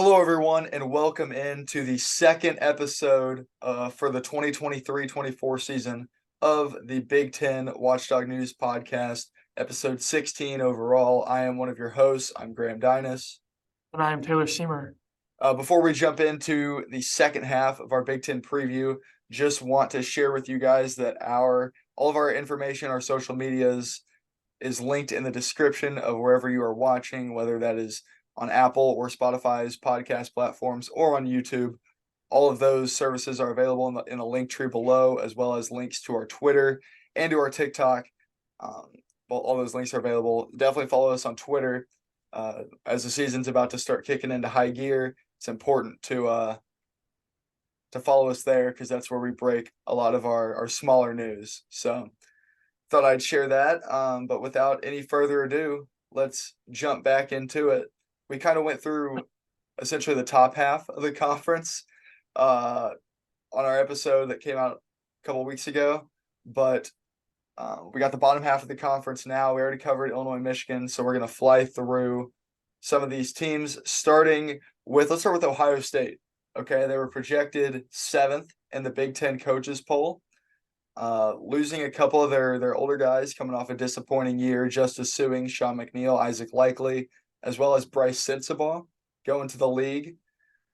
Hello, everyone, and welcome into the second episode for the 2023-24 season of the Big Ten Watchdog News Podcast, episode 16 overall. I am one of your hosts. I'm Graham Dinas. And I am Taylor Seamer. Before we jump into the second half of our Big Ten preview, just want to share with you guys that all of our information, our social medias, is linked in the description of wherever you are watching, whether that is on Apple or Spotify's podcast platforms or on YouTube. All of those services are available in the link tree below, as well as links to our Twitter and to our TikTok. All those links are available. Definitely follow us on Twitter. As the season's about to start kicking into high gear, it's important to follow us there because that's where we break a lot of our smaller news. So thought I'd share that. But without any further ado, let's jump back into it. We kind of went through essentially the top half of the conference on our episode that came out a couple of weeks ago, but we got the bottom half of the conference now. We already covered Illinois, Michigan, so we're going to fly through some of these teams, let's start with Ohio State. Okay, they were projected 7th in the Big Ten coaches poll, losing a couple of their older guys coming off a disappointing year, Justice Suing, Sean McNeil, Isaac Likely, as well as Bryce Sensabaugh going to the league.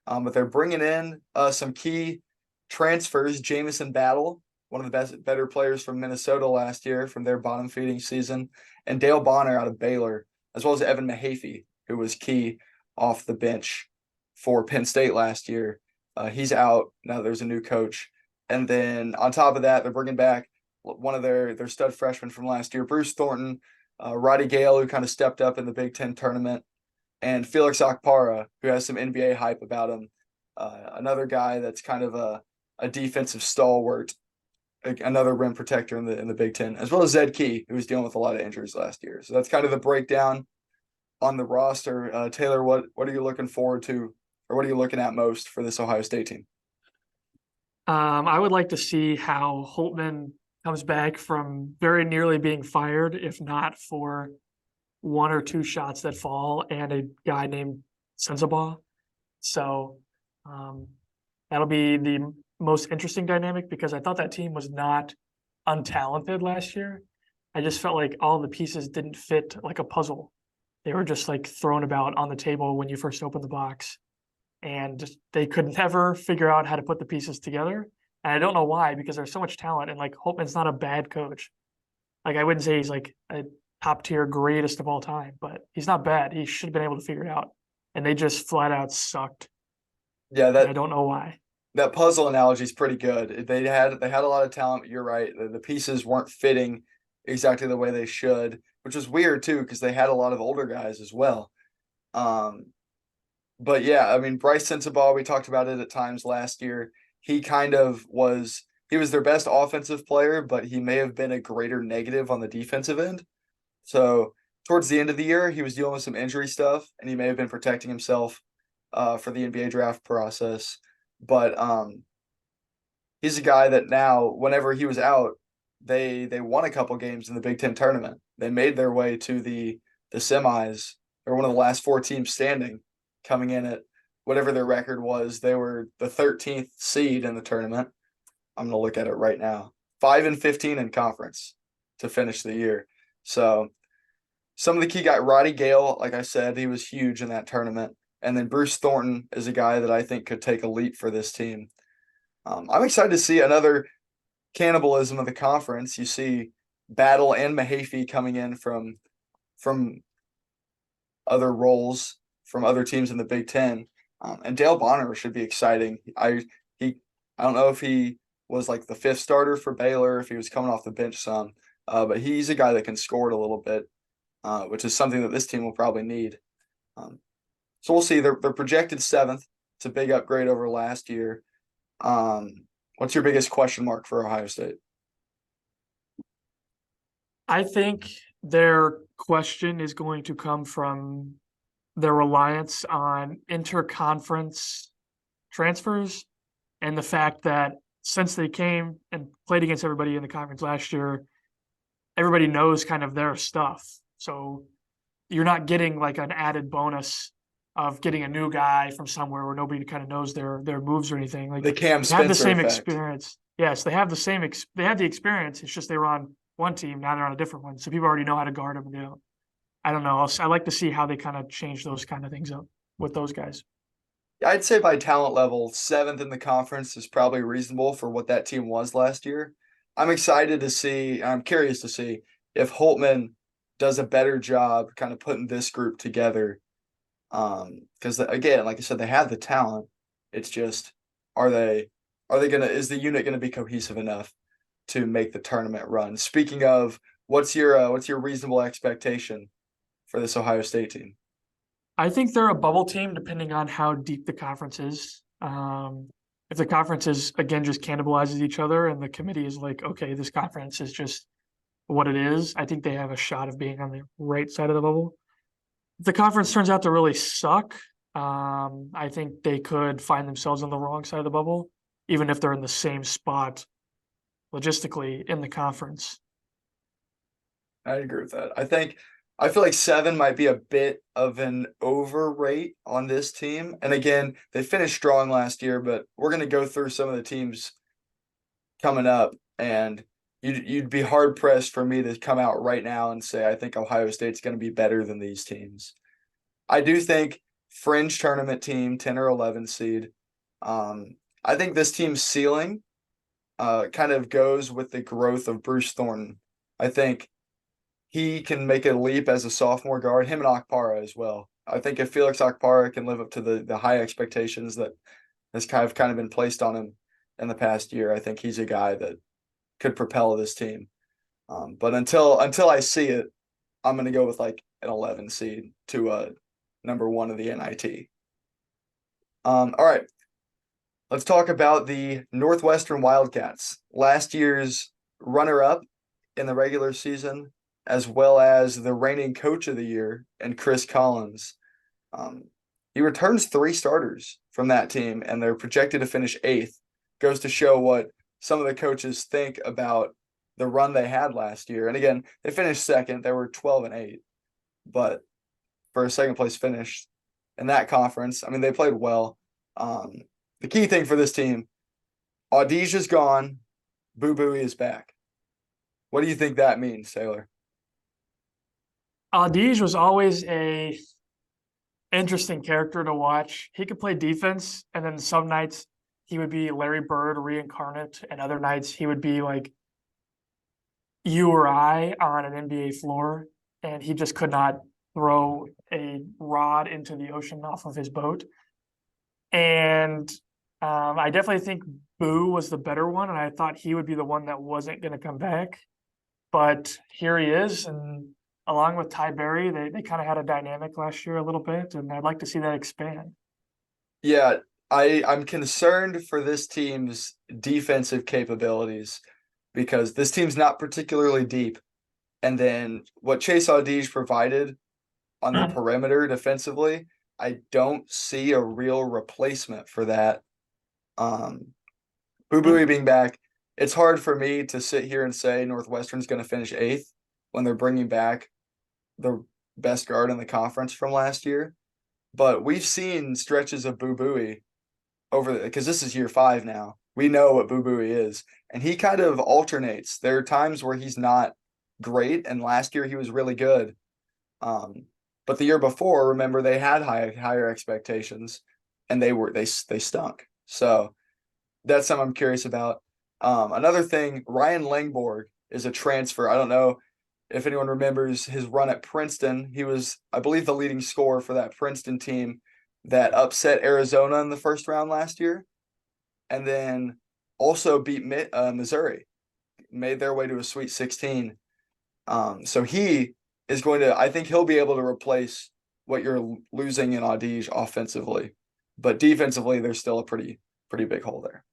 But they're bringing in some key transfers. Jamison Battle, one of the better players from Minnesota last year from their bottom feeding season, and Dale Bonner out of Baylor, as well as Evan Mahaffey, who was key off the bench for Penn State last year. He's out now. There's a new coach. And then on top of that, they're bringing back one of their stud freshmen from last year, Bruce Thornton, Roddy Gale, who kind of stepped up in the Big Ten tournament, and Felix Okpara, who has some NBA hype about him. Another guy that's kind of a defensive stalwart, another rim protector in the Big Ten, as well as Zed Key, who was dealing with a lot of injuries last year. So that's kind of the breakdown on the roster. Taylor, what are you looking forward to, or what are you looking at most for this Ohio State team? I would like to see how Holtman comes back from very nearly being fired, if not for one or two shots that fall and a guy named Sensabaugh. So that'll be the most interesting dynamic because I thought that team was not untalented last year. I just felt like all the pieces didn't fit like a puzzle. They were just like thrown about on the table when you first opened the box. And they could never figure out how to put the pieces together. And I don't know why, because there's so much talent. And like Holtman's not a bad coach. Like I wouldn't say he's like a top tier greatest of all time, but he's not bad. He should have been able to figure it out. And they just flat out sucked. Yeah, And I don't know why. that puzzle analogy is pretty good. They had a lot of talent, but you're right. The pieces weren't fitting exactly the way they should, which was weird too, because they had a lot of older guys as well. But yeah, I mean, Bryce Sensabaugh, we talked about it at times last year. He was their best offensive player, but he may have been a greater negative on the defensive end. So towards the end of the year, he was dealing with some injury stuff, and he may have been protecting himself for the NBA draft process. But he's a guy that now, whenever he was out, they won a couple games in the Big Ten tournament. They made their way to the semis. They were one of the last 4 teams standing, coming in at whatever their record was. They were the 13th seed in the tournament. I'm gonna look at it right now. 5-15 in conference to finish the year. So some of the key guys, Roddy Gale, like I said, he was huge in that tournament. And then Bruce Thornton is a guy that I think could take a leap for this team. I'm excited to see another cannibalism of the conference. You see Battle and Mahaffey coming in from other roles from other teams in the Big Ten. And Dale Bonner should be exciting. I don't know if he was like the 5th starter for Baylor, if he was coming off the bench some, but he's a guy that can score it a little bit, which is something that this team will probably need. So we'll see. They're projected 7th. It's a big upgrade over last year. What's your biggest question mark for Ohio State? I think their question is going to come from their reliance on interconference transfers and the fact that since they came and played against everybody in the conference last year, everybody knows kind of their stuff. So you're not getting like an added bonus of getting a new guy from somewhere where nobody kind of knows their moves or anything. Like The Cam they have the Spencer same effect. experience. Yes, they have the same. They had the experience. It's just they were on one team. Now they're on a different one. So people already know how to guard them. I don't know. I like to see how they kind of change those kind of things up with those guys. I'd say by talent level, 7th in the conference is probably reasonable for what that team was last year. I'm excited to see, I'm curious to see if Holtman does a better job kind of putting this group together. Because again, like I said, they have the talent. It's just, are they is the unit gonna be cohesive enough to make the tournament run? Speaking of, what's your reasonable expectation for this Ohio State team? I think they're a bubble team depending on how deep the conference is. If the conference is again just cannibalizes each other and the committee is like, okay, this conference is just what it is, I think they have a shot of being on the right side of the bubble. If the conference turns out to really suck, I think they could find themselves on the wrong side of the bubble, even if they're in the same spot logistically in the conference. I agree with that. I feel like 7 might be a bit of an overrate on this team. And again, they finished strong last year, but we're going to go through some of the teams coming up, and you'd be hard pressed for me to come out right now and say I think Ohio State's going to be better than these teams. I do think fringe tournament team, 10 or 11 seed. I think this team's ceiling kind of goes with the growth of Bruce Thornton. I think he can make a leap as a sophomore guard, him and Akpara as well. I think if Felix Akpara can live up to the high expectations that has kind of been placed on him in the past year, I think he's a guy that could propel this team. But until I see it, I'm going to go with like an 11 seed to number 1 of the NIT. All right, let's talk about the Northwestern Wildcats. Last year's runner-up in the regular season, as well as the reigning coach of the year, and Chris Collins. He returns 3 starters from that team, and they're projected to finish 8th. Goes to show what some of the coaches think about the run they had last year. And again, they finished 2nd. They were 12-8, but for a second place finish in that conference, I mean, they played well. The key thing for this team, Audige is gone, Boo Buie is back. What do you think that means, Sailor? Audige was always a interesting character to watch. He could play defense, and then some nights he would be Larry Bird reincarnate, and other nights he would be like you or I on an NBA floor, and he just could not throw a rod into the ocean off of his boat. And I definitely think Boo was the better one, and I thought he would be the one that wasn't going to come back. But here he is, and along with Ty Berry, they kind of had a dynamic last year a little bit, and I'd like to see that expand. Yeah, I'm concerned for this team's defensive capabilities because this team's not particularly deep. And then what Chase Audige provided on the perimeter defensively, I don't see a real replacement for that. Boo Buie being back, it's hard for me to sit here and say Northwestern's going to finish 8th when they're bringing back the best guard in the conference from last year. But we've seen stretches of Boo Buie because this is year 5 now. We know what Boo Buie is, and he kind of alternates. There are times where he's not great, and last year he was really good. But the year before, remember, they had higher expectations, and they stunk. So that's something I'm curious about. Another thing, Ryan Langborg is a transfer. I don't know if anyone remembers his run at Princeton. He was, I believe, the leading scorer for that Princeton team that upset Arizona in the first round last year, and then also beat Missouri, made their way to a Sweet 16. So he is going to, I think he'll be able to replace what you're losing in Audige offensively, but defensively, there's still a pretty big hole there.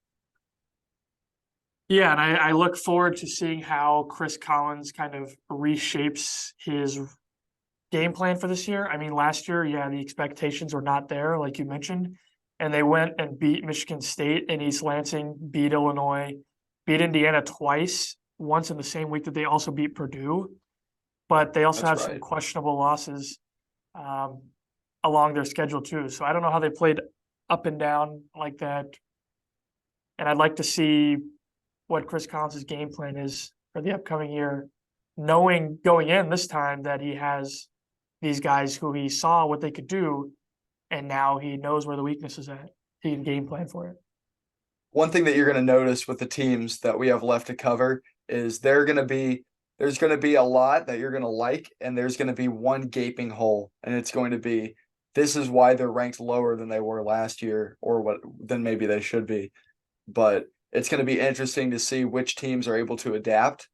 Yeah, and I look forward to seeing how Chris Collins kind of reshapes his game plan for this year. I mean, last year, yeah, the expectations were not there, like you mentioned, and they went and beat Michigan State in East Lansing, beat Illinois, beat Indiana twice, once in the same week that they also beat Purdue. But they also That's have right. some questionable losses. along their schedule too. So I don't know how they played up and down like that. And I'd like to see what Chris Collins' game plan is for the upcoming year, knowing going in this time that he has these guys who he saw what they could do, and now he knows where the weakness is at. He can game plan for it. One thing that you're going to notice with the teams that we have left to cover is there's going to be a lot that you're going to like, and there's going to be one gaping hole, and it's going to be this is why they're ranked lower than they were last year, or what than maybe they should be. But it's going to be interesting to see which teams are able to adapt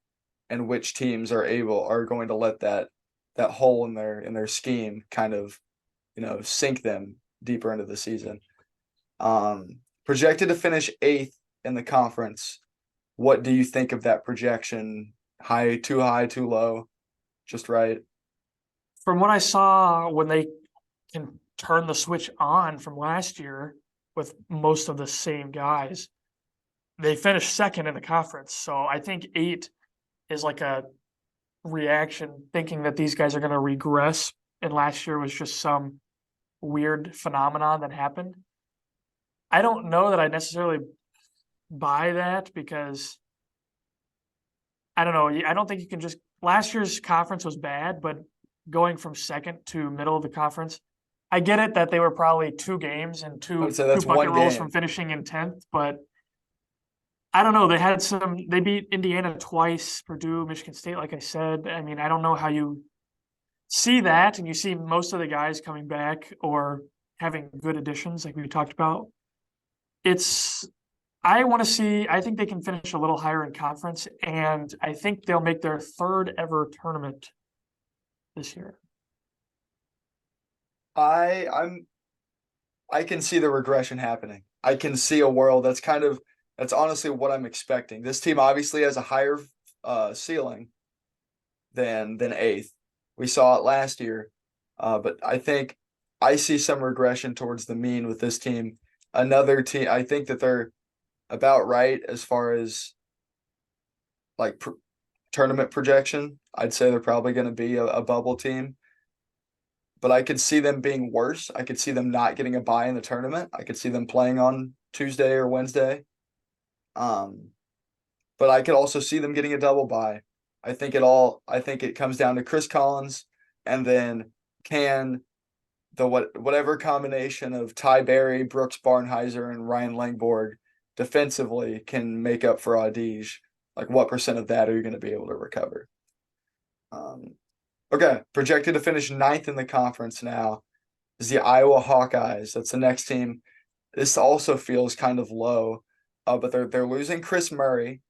and which teams are going to let that hole in their scheme kind of, sink them deeper into the season. Projected to finish 8th in the conference. What do you think of that projection? High, too low, just right? From what I saw when they can turn the switch on from last year with most of the same guys, they finished second in the conference. So I think 8 is like a reaction, thinking that these guys are going to regress. And last year was just some weird phenomenon that happened. I don't know that I necessarily buy that because I don't know. I don't think you can just. Last year's conference was bad, but going from second to middle of the conference, I get it that they were probably 2 games and I would two say that's bucket one rolls game. from finishing in 10th, but I don't know. They beat Indiana twice, Purdue, Michigan State, like I said. I mean, I don't know how you see that and you see most of the guys coming back or having good additions like we talked about. I think they can finish a little higher in conference, and I think they'll make their 3rd ever tournament this year. I can see the regression happening. I can see a world that's honestly what I'm expecting. This team obviously has a higher ceiling than 8th. We saw it last year, but I think I see some regression towards the mean with this team. Another team, I think that they're about right as far as like tournament projection. I'd say they're probably going to be a bubble team, but I could see them being worse. I could see them not getting a bye in the tournament. I could see them playing on Tuesday or Wednesday. But I could also see them getting a double bye. I think it comes down to Chris Collins, and then can whatever combination of Ty Berry, Brooks Barnheiser, and Ryan Langborg defensively can make up for Audige. Like, what percent of that are you going to be able to recover? Okay, projected to finish 9th in the conference now is the Iowa Hawkeyes. That's the next team. This also feels kind of low, but they're losing Chris Murray.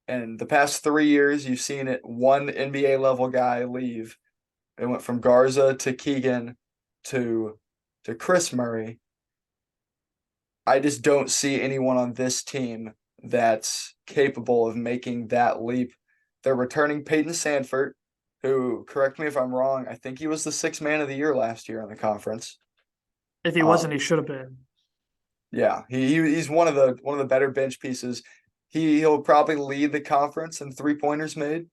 And the past 3 years, you've seen it one NBA level guy leave. It went from Garza to Keegan to Chris Murray. I just don't see anyone on this team that's capable of making that leap. They're returning Peyton Sandfort, who, correct me if I'm wrong, I think he was the 6th man of the year last year in the conference. If he wasn't, he should have been. Yeah, he's one of the better bench pieces. He'll probably lead the conference in 3-pointers made,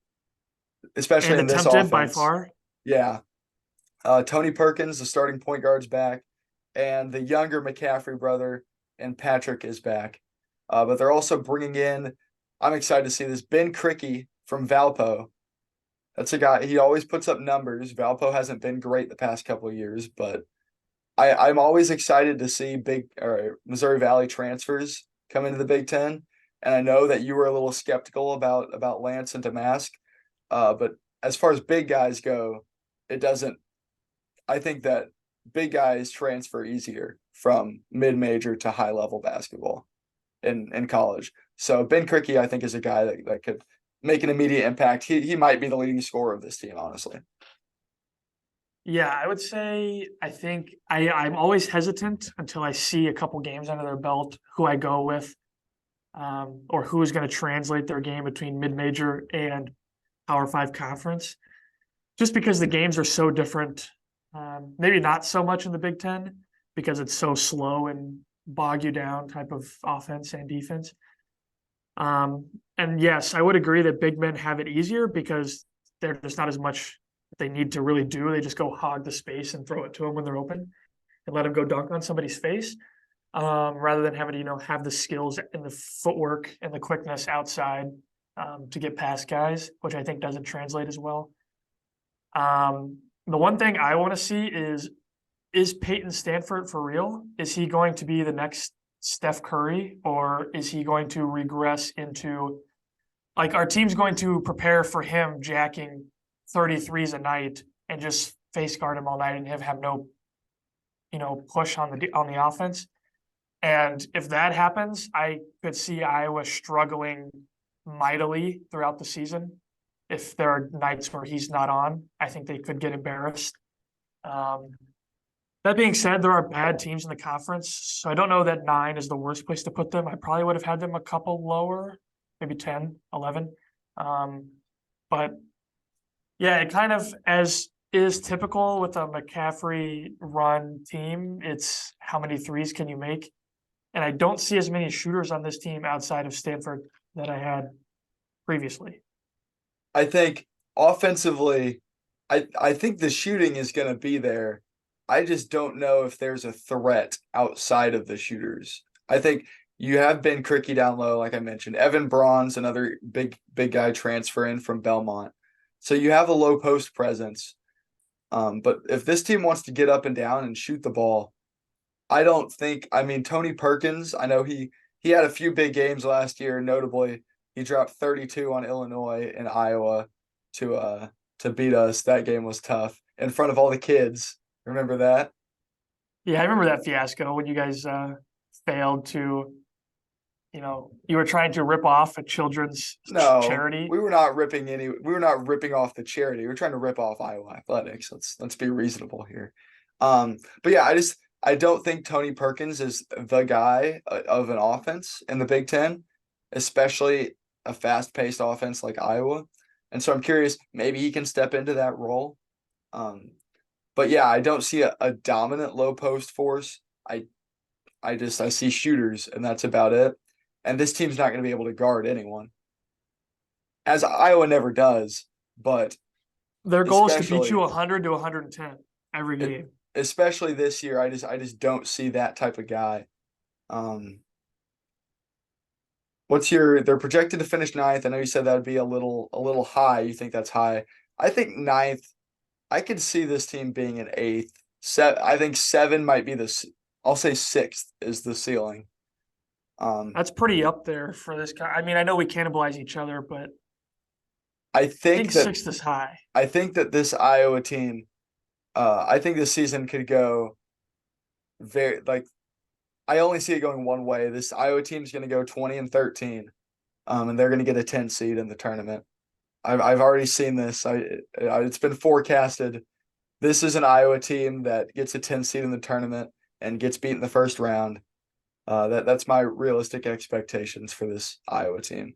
especially And in this attempted by offense. far. Yeah. Tony Perkins, the starting point guard's back, and the younger McCaffrey brother and Patrick is back. But they're also bringing in, I'm excited to see this, Ben Krikke from Valpo. That's a guy, he always puts up numbers. Valpo hasn't been great the past couple of years, but I'm always excited to see Missouri Valley transfers come into the Big Ten. And I know that you were a little skeptical about Lance and Damask. But as far as big guys go, it doesn't. I think that big guys transfer easier from mid-major to high-level basketball in college. So Ben Krikke, I think, is a guy that could make an immediate impact. He might be the leading scorer of this team, honestly. Yeah, I would say I'm always hesitant until I see a couple games under their belt who I go with, or who is going to translate their game between mid-major and Power 5 conference, just because the games are so different. Maybe not so much in the Big Ten because it's so slow and bog you down type of offense and defense. And yes, I would agree that big men have it easier because there's not as much they need to really do. They just go hog the space and throw it to them when they're open and let them go dunk on somebody's face, rather than having to, have the skills and the footwork and the quickness outside to get past guys, which I think doesn't translate as well. The one thing I want to see is Peyton Stanford for real? Is he going to be the next Steph Curry, or is he going to regress into, like, our team's going to prepare for him jacking 33s a night and just face guard him all night and have no, push on the offense. And if that happens, I could see Iowa struggling mightily throughout the season. If there are nights where he's not on, I think they could get embarrassed. That being said, there are bad teams in the conference, so I don't know that 9 is the worst place to put them. I probably would have had them a couple lower, maybe 10, 11. But yeah, it kind of, as is typical with a McCaffrey run team, it's how many threes can you make? And I don't see as many shooters on this team outside of Stanford that I had previously. I think offensively, I think the shooting is going to be there. I just don't know if there's a threat outside of the shooters. I think you have Ben Cricky down low, like I mentioned. Evan Braun's another big guy transferring from Belmont. So you have a low post presence. But if this team wants to get up and down and shoot the ball, Tony Perkins, I know he had a few big games last year, notably he dropped 32 on Illinois and Iowa to beat us. That game was tough in front of all the kids. Remember that? Yeah, I remember that fiasco when you guys failed to, you were trying to rip off a children's charity. We were not ripping off the charity. We were trying to rip off Iowa athletics. Let's be reasonable here. But yeah, I don't think Tony Perkins is the guy of an offense in the Big Ten, especially a fast-paced offense like Iowa. And so I'm curious, maybe he can step into that role. But yeah, I don't see a dominant low post force. I see shooters, and that's about it. And this team's not going to be able to guard anyone, as Iowa never does. But their goal is to beat you 100 to 110 every game. Especially this year, I just don't see that type of guy. They're projected to finish 9th. I know you said that would be a little high. You think that's high? I think 9th. I could see this team being an 8th. I think 7 might be I'll say 6th is the ceiling. That's pretty up there for this guy. I mean, I know we cannibalize each other, but I think that 6th is high. I think that this Iowa team, I think this season could go I only see it going one way. This Iowa team is going to go 20-13, and they're going to get a 10 seed in the tournament. I've already seen this. It's been forecasted. This is an Iowa team that gets a 10 seed in the tournament and gets beat in the first round. That's my realistic expectations for this Iowa team.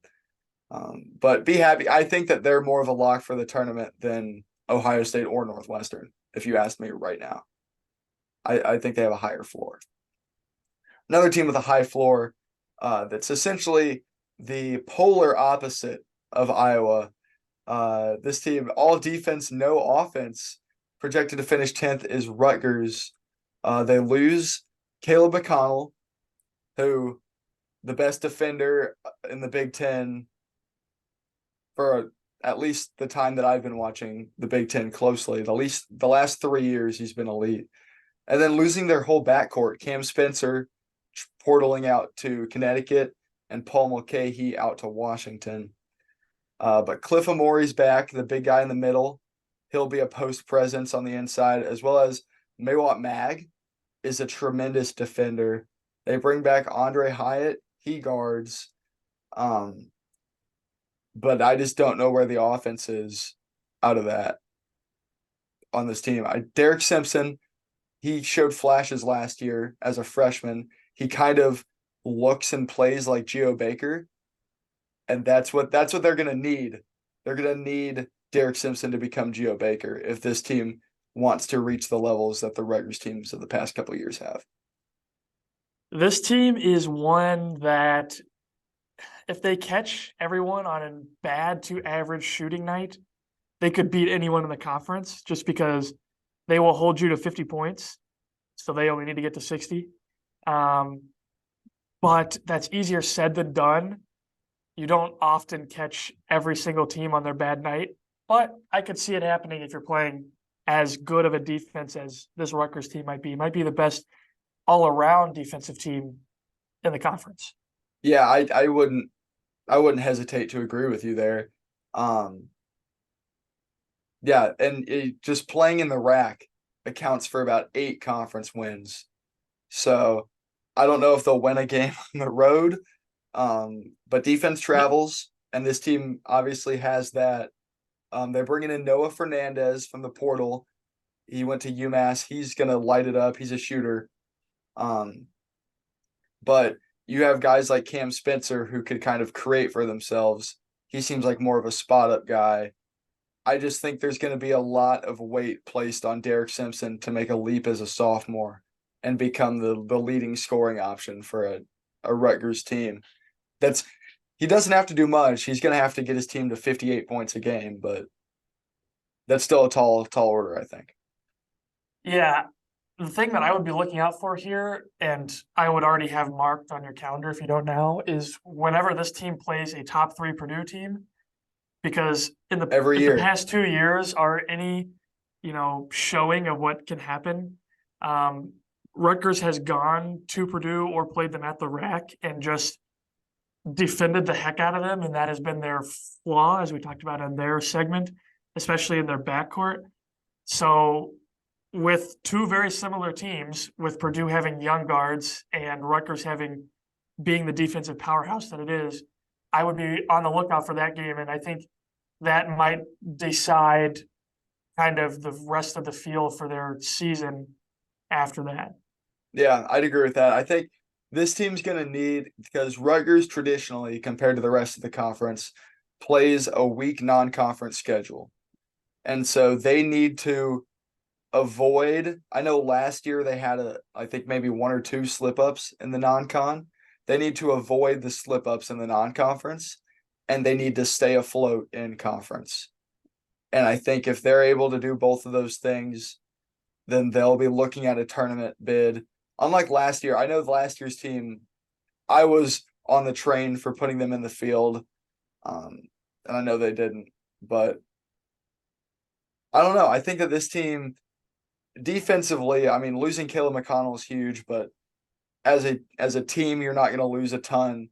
But be happy. I think that they're more of a lock for the tournament than Ohio State or Northwestern, if you ask me right now. I think they have a higher floor. Another team with a high floor that's essentially the polar opposite of Iowa. This team, all defense, no offense, projected to finish 10th is Rutgers. They lose Caleb McConnell, who the best defender in the Big Ten for at least the time that I've been watching the Big Ten closely. The last 3 years he's been elite. And then losing their whole backcourt, Cam Spencer portaling out to Connecticut and Paul Mulcahy out to Washington. But Cliff Amory's back, the big guy in the middle. He'll be a post presence on the inside, as well as Maywat Mag is a tremendous defender. They bring back Andre Hyatt. He guards. But I just don't know where the offense is out of that on this team. Derek Simpson, he showed flashes last year as a freshman. He kind of looks and plays like Geo Baker. And that's what they're going to need. They're going to need Derek Simpson to become Geo Baker if this team wants to reach the levels that the Rutgers teams of the past couple of years have. This team is one that if they catch everyone on a bad to average shooting night, they could beat anyone in the conference just because they will hold you to 50 points. So they only need to get to 60. Um, but that's easier said than done. You don't often catch every single team on their bad night, but I could see it happening if you're playing as good of a defense as this Rutgers team might be. It might be the best all-around defensive team in the conference. Yeah, I wouldn't hesitate to agree with you there. Um, yeah, and just playing in the rack accounts for about 8 conference wins. So I don't know if they'll win a game on the road, but defense travels, and this team obviously has that. They're bringing in Noah Fernandez from the portal. He went to UMass. He's gonna light it up. He's a shooter. Um, but you have guys like Cam Spencer who could kind of create for themselves. He seems like more of a spot up guy. I just think there's going to be a lot of weight placed on Derek Simpson to make a leap as a sophomore and become the leading scoring option for a Rutgers team. That's he doesn't have to do much. He's going to have to get his team to 58 points a game, but that's still a tall order, I think. Yeah. The thing that I would be looking out for here, and I would already have marked on your calendar if you don't now, is whenever this team plays a top 3 Purdue team, because Every in the year. past 2 years are any, showing of what can happen. Rutgers has gone to Purdue or played them at the rack and just defended the heck out of them, and that has been their flaw, as we talked about in their segment, especially in their backcourt. So with 2 very similar teams, with Purdue having young guards and Rutgers being the defensive powerhouse that it is, I would be on the lookout for that game. And I think that might decide kind of the rest of the field for their season after that. Yeah, I'd agree with that. I think this team's going to need, because Rutgers traditionally, compared to the rest of the conference, plays a weak non-conference schedule. And so they need to avoid, I know last year they had I think maybe 1 or 2 slip-ups in the non-con. They need to avoid the slip-ups in the non-conference, and they need to stay afloat in conference. And I think if they're able to do both of those things, then they'll be looking at a tournament bid. Unlike last year, I know last year's team, I was on the train for putting them in the field, and I know they didn't, but I don't know. I think that this team defensively, I mean, losing Caleb McConnell is huge, but as a team, you're not going to lose a ton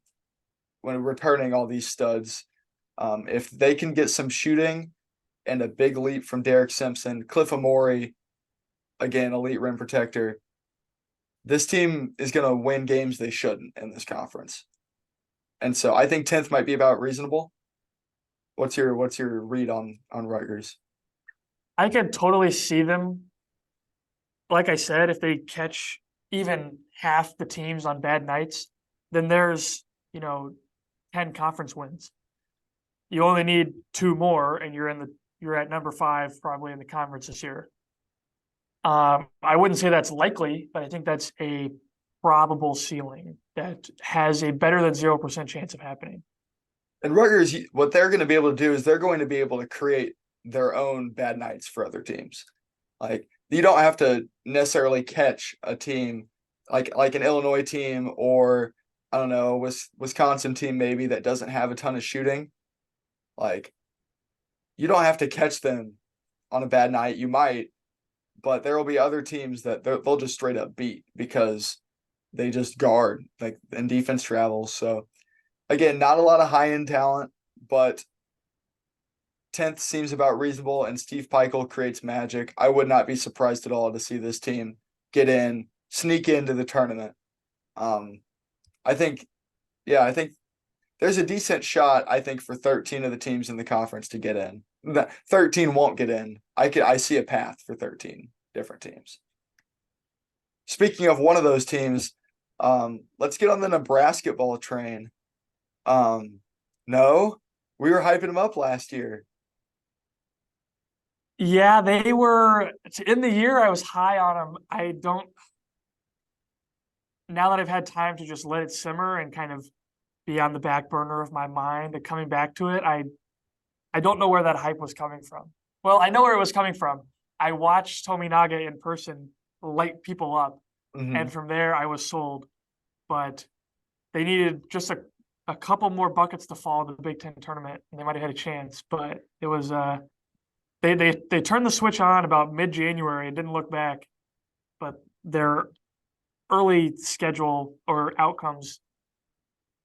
when returning all these studs. If they can get some shooting and a big leap from Derek Simpson, Cliff Amori, again, elite rim protector, this team is going to win games they shouldn't in this conference. And so I think 10th might be about reasonable. What's your read on Rutgers? I can totally see them. Like I said, if they catch even half the teams on bad nights, then there's, 10 conference wins. You only need 2 more and you're at number 5 probably in the conference this year. I wouldn't say that's likely, but I think that's a probable ceiling that has a better than 0% chance of happening. And Rutgers, what they're going to be able to do is they're going to be able to create their own bad nights for other teams. Like, you don't have to necessarily catch a team like an Illinois team, or I don't know, Wisconsin team maybe that doesn't have a ton of shooting. Like, you don't have to catch them on a bad night. You might, but there will be other teams that they'll just straight up beat because they just guard, like, and defense travels. So again, not a lot of high end talent, but 10th seems about reasonable, and Steve Peichel creates magic. I would not be surprised at all to see this team sneak into the tournament. I think there's a decent shot, I think, for 13 of the teams in the conference to get in. 13 won't get in. I see a path for 13 different teams. Speaking of one of those teams, let's get on the Nebraska ball train. No, we were hyping them up last year. Yeah, they were in the year I was high on them. Now that I've had time to just let it simmer and kind of be on the back burner of my mind and coming back to it, I don't know where that hype was coming from. Well, I know where it was coming from. I watched Tominaga in person light people up, and Mhm. from there I was sold. But they needed just a couple more buckets to fall in the Big Ten tournament, and they might have had a chance. But it was they turned the switch on about mid-January and didn't look back. But their early schedule or outcomes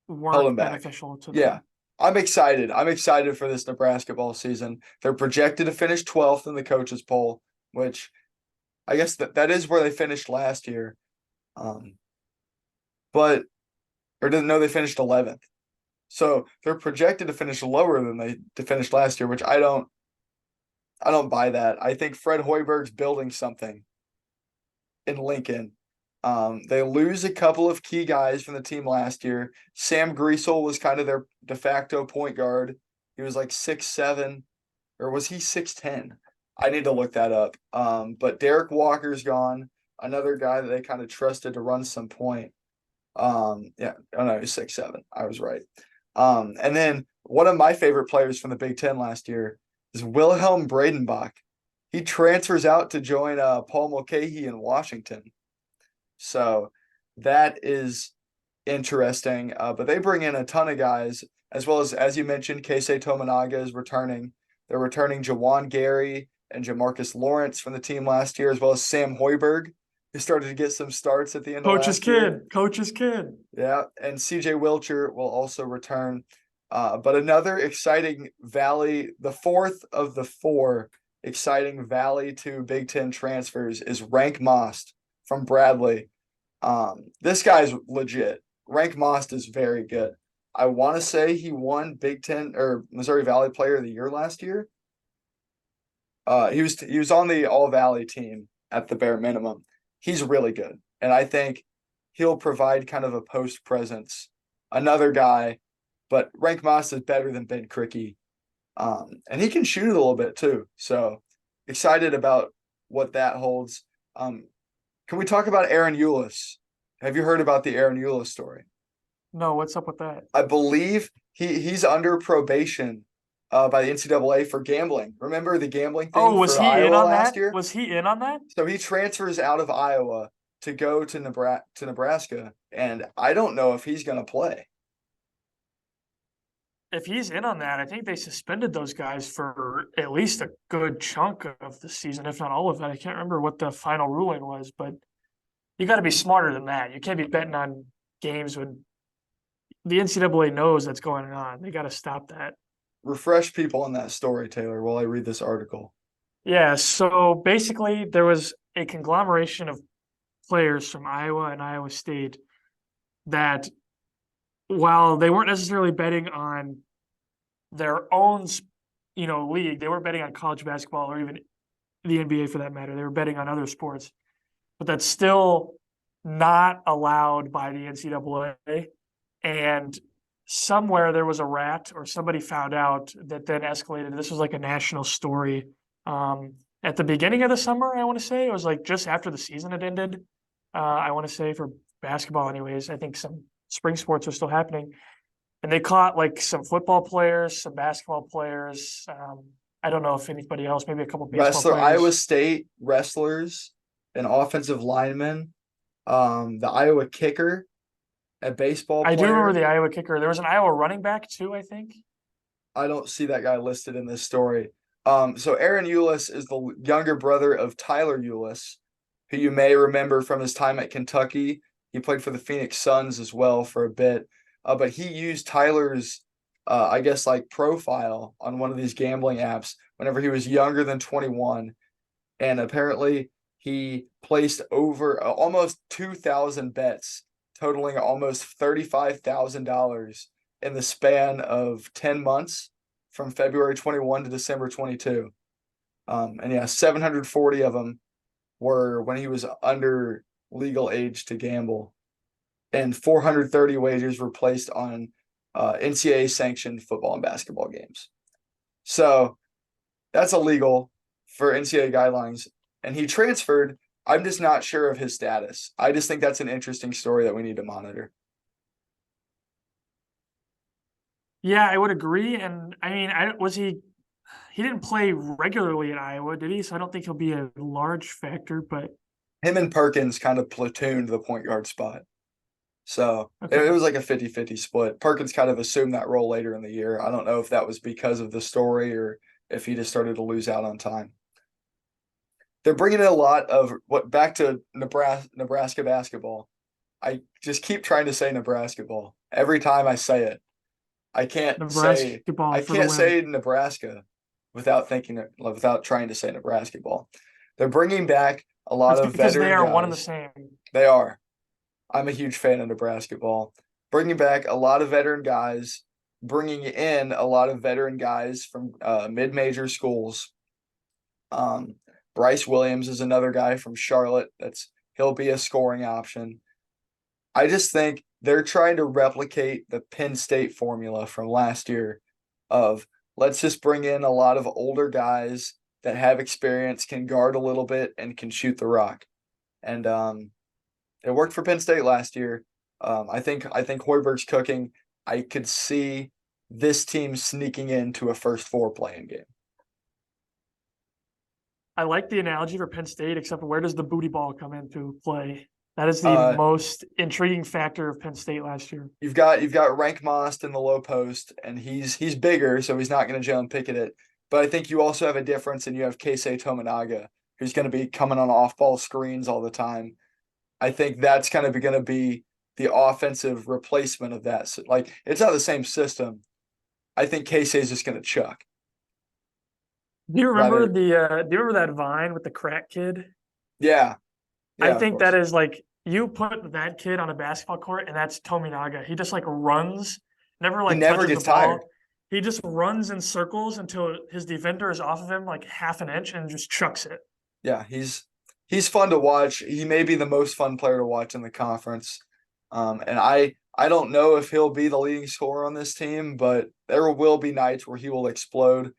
Held him weren't back. beneficial to Yeah. them. I'm excited. I'm excited for this Nebraska ball season. They're projected to finish 12th in the coaches poll, which I guess that is where they finished last year. Um, but or didn't know they finished 11th. So they're projected to finish lower than they finished last year, which I don't buy that. I think Fred Hoiberg's building something in Lincoln. They lose a couple of key guys from the team last year. Sam Greasel was kind of their de facto point guard. He was like 6'7", or was he 6'10"? I need to look that up. But Derek Walker's gone, another guy that they kind of trusted to run some point. Yeah, oh no, he's 6'7". I was right. And then one of my favorite players from the Big Ten last year is Wilhelm Bradenbach. He transfers out to join Paul Mulcahy in Washington. So that is interesting. But they bring in a ton of guys, as well as you mentioned, Keisei Tominaga is returning. They're returning Jawan Gary and Jamarcus Lawrence from the team last year, as well as Sam Hoiberg, who started to get some starts at the end of Coach's last year. kid, coach's kid. Yeah, and CJ Wilcher will also return. But another exciting Valley, the fourth of the four exciting Valley to Big Ten transfers is Rank Most from Bradley. This guy's legit. Rank Most is very good. I want to say he won Big Ten or Missouri Valley Player of the Year last year. He was on the All Valley team at the bare minimum. He's really good, and I think he'll provide kind of a post presence. Another guy, but Rank Moss is better than Ben Cricky, and he can shoot it a little bit too. So excited about what that holds. Can we talk about Aaron Eulis? Have you heard about the Aaron Eulis story? No, what's up with that? I believe he's under probation by the NCAA for gambling. Remember the gambling Oh, thing was for he in Iowa on last that? year? Was he in on that? So he transfers out of Iowa to go to Nebraska, and I don't know if he's going to play. If he's in on that, I think they suspended those guys for at least a good chunk of the season, if not all of it. I can't remember what the final ruling was, but you got to be smarter than that. You can't be betting on games when the NCAA knows that's going on. They got to stop that. Refresh people on that story, Taylor, while I read this article. Yeah, so basically there was a conglomeration of players from Iowa and Iowa State that while they weren't necessarily betting on their own, league, they weren't betting on college basketball or even the NBA for that matter. They were betting on other sports, but that's still not allowed by the NCAA. And somewhere there was a rat or somebody found out that then escalated. This was like a national story. At the beginning of the summer, I want to say it was like just after the season had ended. I want to say for basketball, anyways. I think some spring sports are still happening, and they caught like some football players, some basketball players. I don't know if anybody else, maybe a couple baseball Iowa players. State wrestlers and offensive linemen, the Iowa kicker, a baseball I do remember player. the Iowa kicker. There was an Iowa running back too, I think. I don't see that guy listed in this story. So Aaron Eulis is the younger brother of Tyler Eulis, who you may remember from his time at Kentucky. He played for the Phoenix Suns as well for a bit. But he used Tyler's, I guess, like profile on one of these gambling apps whenever he was younger than 21. And apparently he placed over almost 2,000 bets, totaling almost $35,000 in the span of 10 months from February 21 to December 22. And yeah, 740 of them were when he was under legal age to gamble. And 430 wagers were placed on NCAA sanctioned football and basketball games. So that's illegal for NCAA guidelines. And he transferred. I'm just not sure of his status. I just think that's an interesting story that we need to monitor. Yeah, I would agree. And I mean, was he? He didn't play regularly at Iowa, did he? So I don't think he'll be a large factor, but Him and Perkins kind of platooned the point guard spot. So it okay. was like a 50-50 split. Perkins kind of assumed that role later in the year. I don't know if that was because of the story or if he just started to lose out on time. They're bringing in a lot of what back to Nebraska basketball. I just keep trying to say Nebraska ball every time I say it. I can't say Nebraska ball I for the can't win. say Nebraska without trying to say Nebraska ball. They're bringing back a lot That's of because they veteran are one and the guys. same. They are. I'm a huge fan of Nebraska ball. Bringing back a lot of veteran guys, bringing in a lot of veteran guys from mid-major schools. Um, Bryce Williams is another guy from Charlotte. He'll be a scoring option. I just think they're trying to replicate the Penn State formula from last year of let's just bring in a lot of older guys that have experience, can guard a little bit, and can shoot the rock. And it worked for Penn State last year. I think Hoiberg's cooking. I could see this team sneaking into a first four playing game. I like the analogy for Penn State, except where does the booty ball come into play? That is the Uh, most intriguing factor of Penn State last year. you've got Rank Most in the low post, and he's bigger, so he's not going to Jalen Pickett it. But I think you also have a difference, and you have Keisei Tominaga, who's going to be coming on off ball screens all the time. I think that's kind of going to be the offensive replacement of that. So, like it's not the same system. I think Keisei is just going to chuck. Do you remember Rather, the do you remember that Vine with the crack kid? yeah, I yeah, of think that course. is like you put that kid on a basketball court and that's Tominaga. He just like runs, never He like never touches the gets tired. ball. He just runs in circles until his defender is off of him like half an inch and just chucks it. Yeah, he's fun to watch. He may be the most fun player to watch in the conference. And I don't know if he'll be the leading scorer on this team, but there will be nights where he will explode.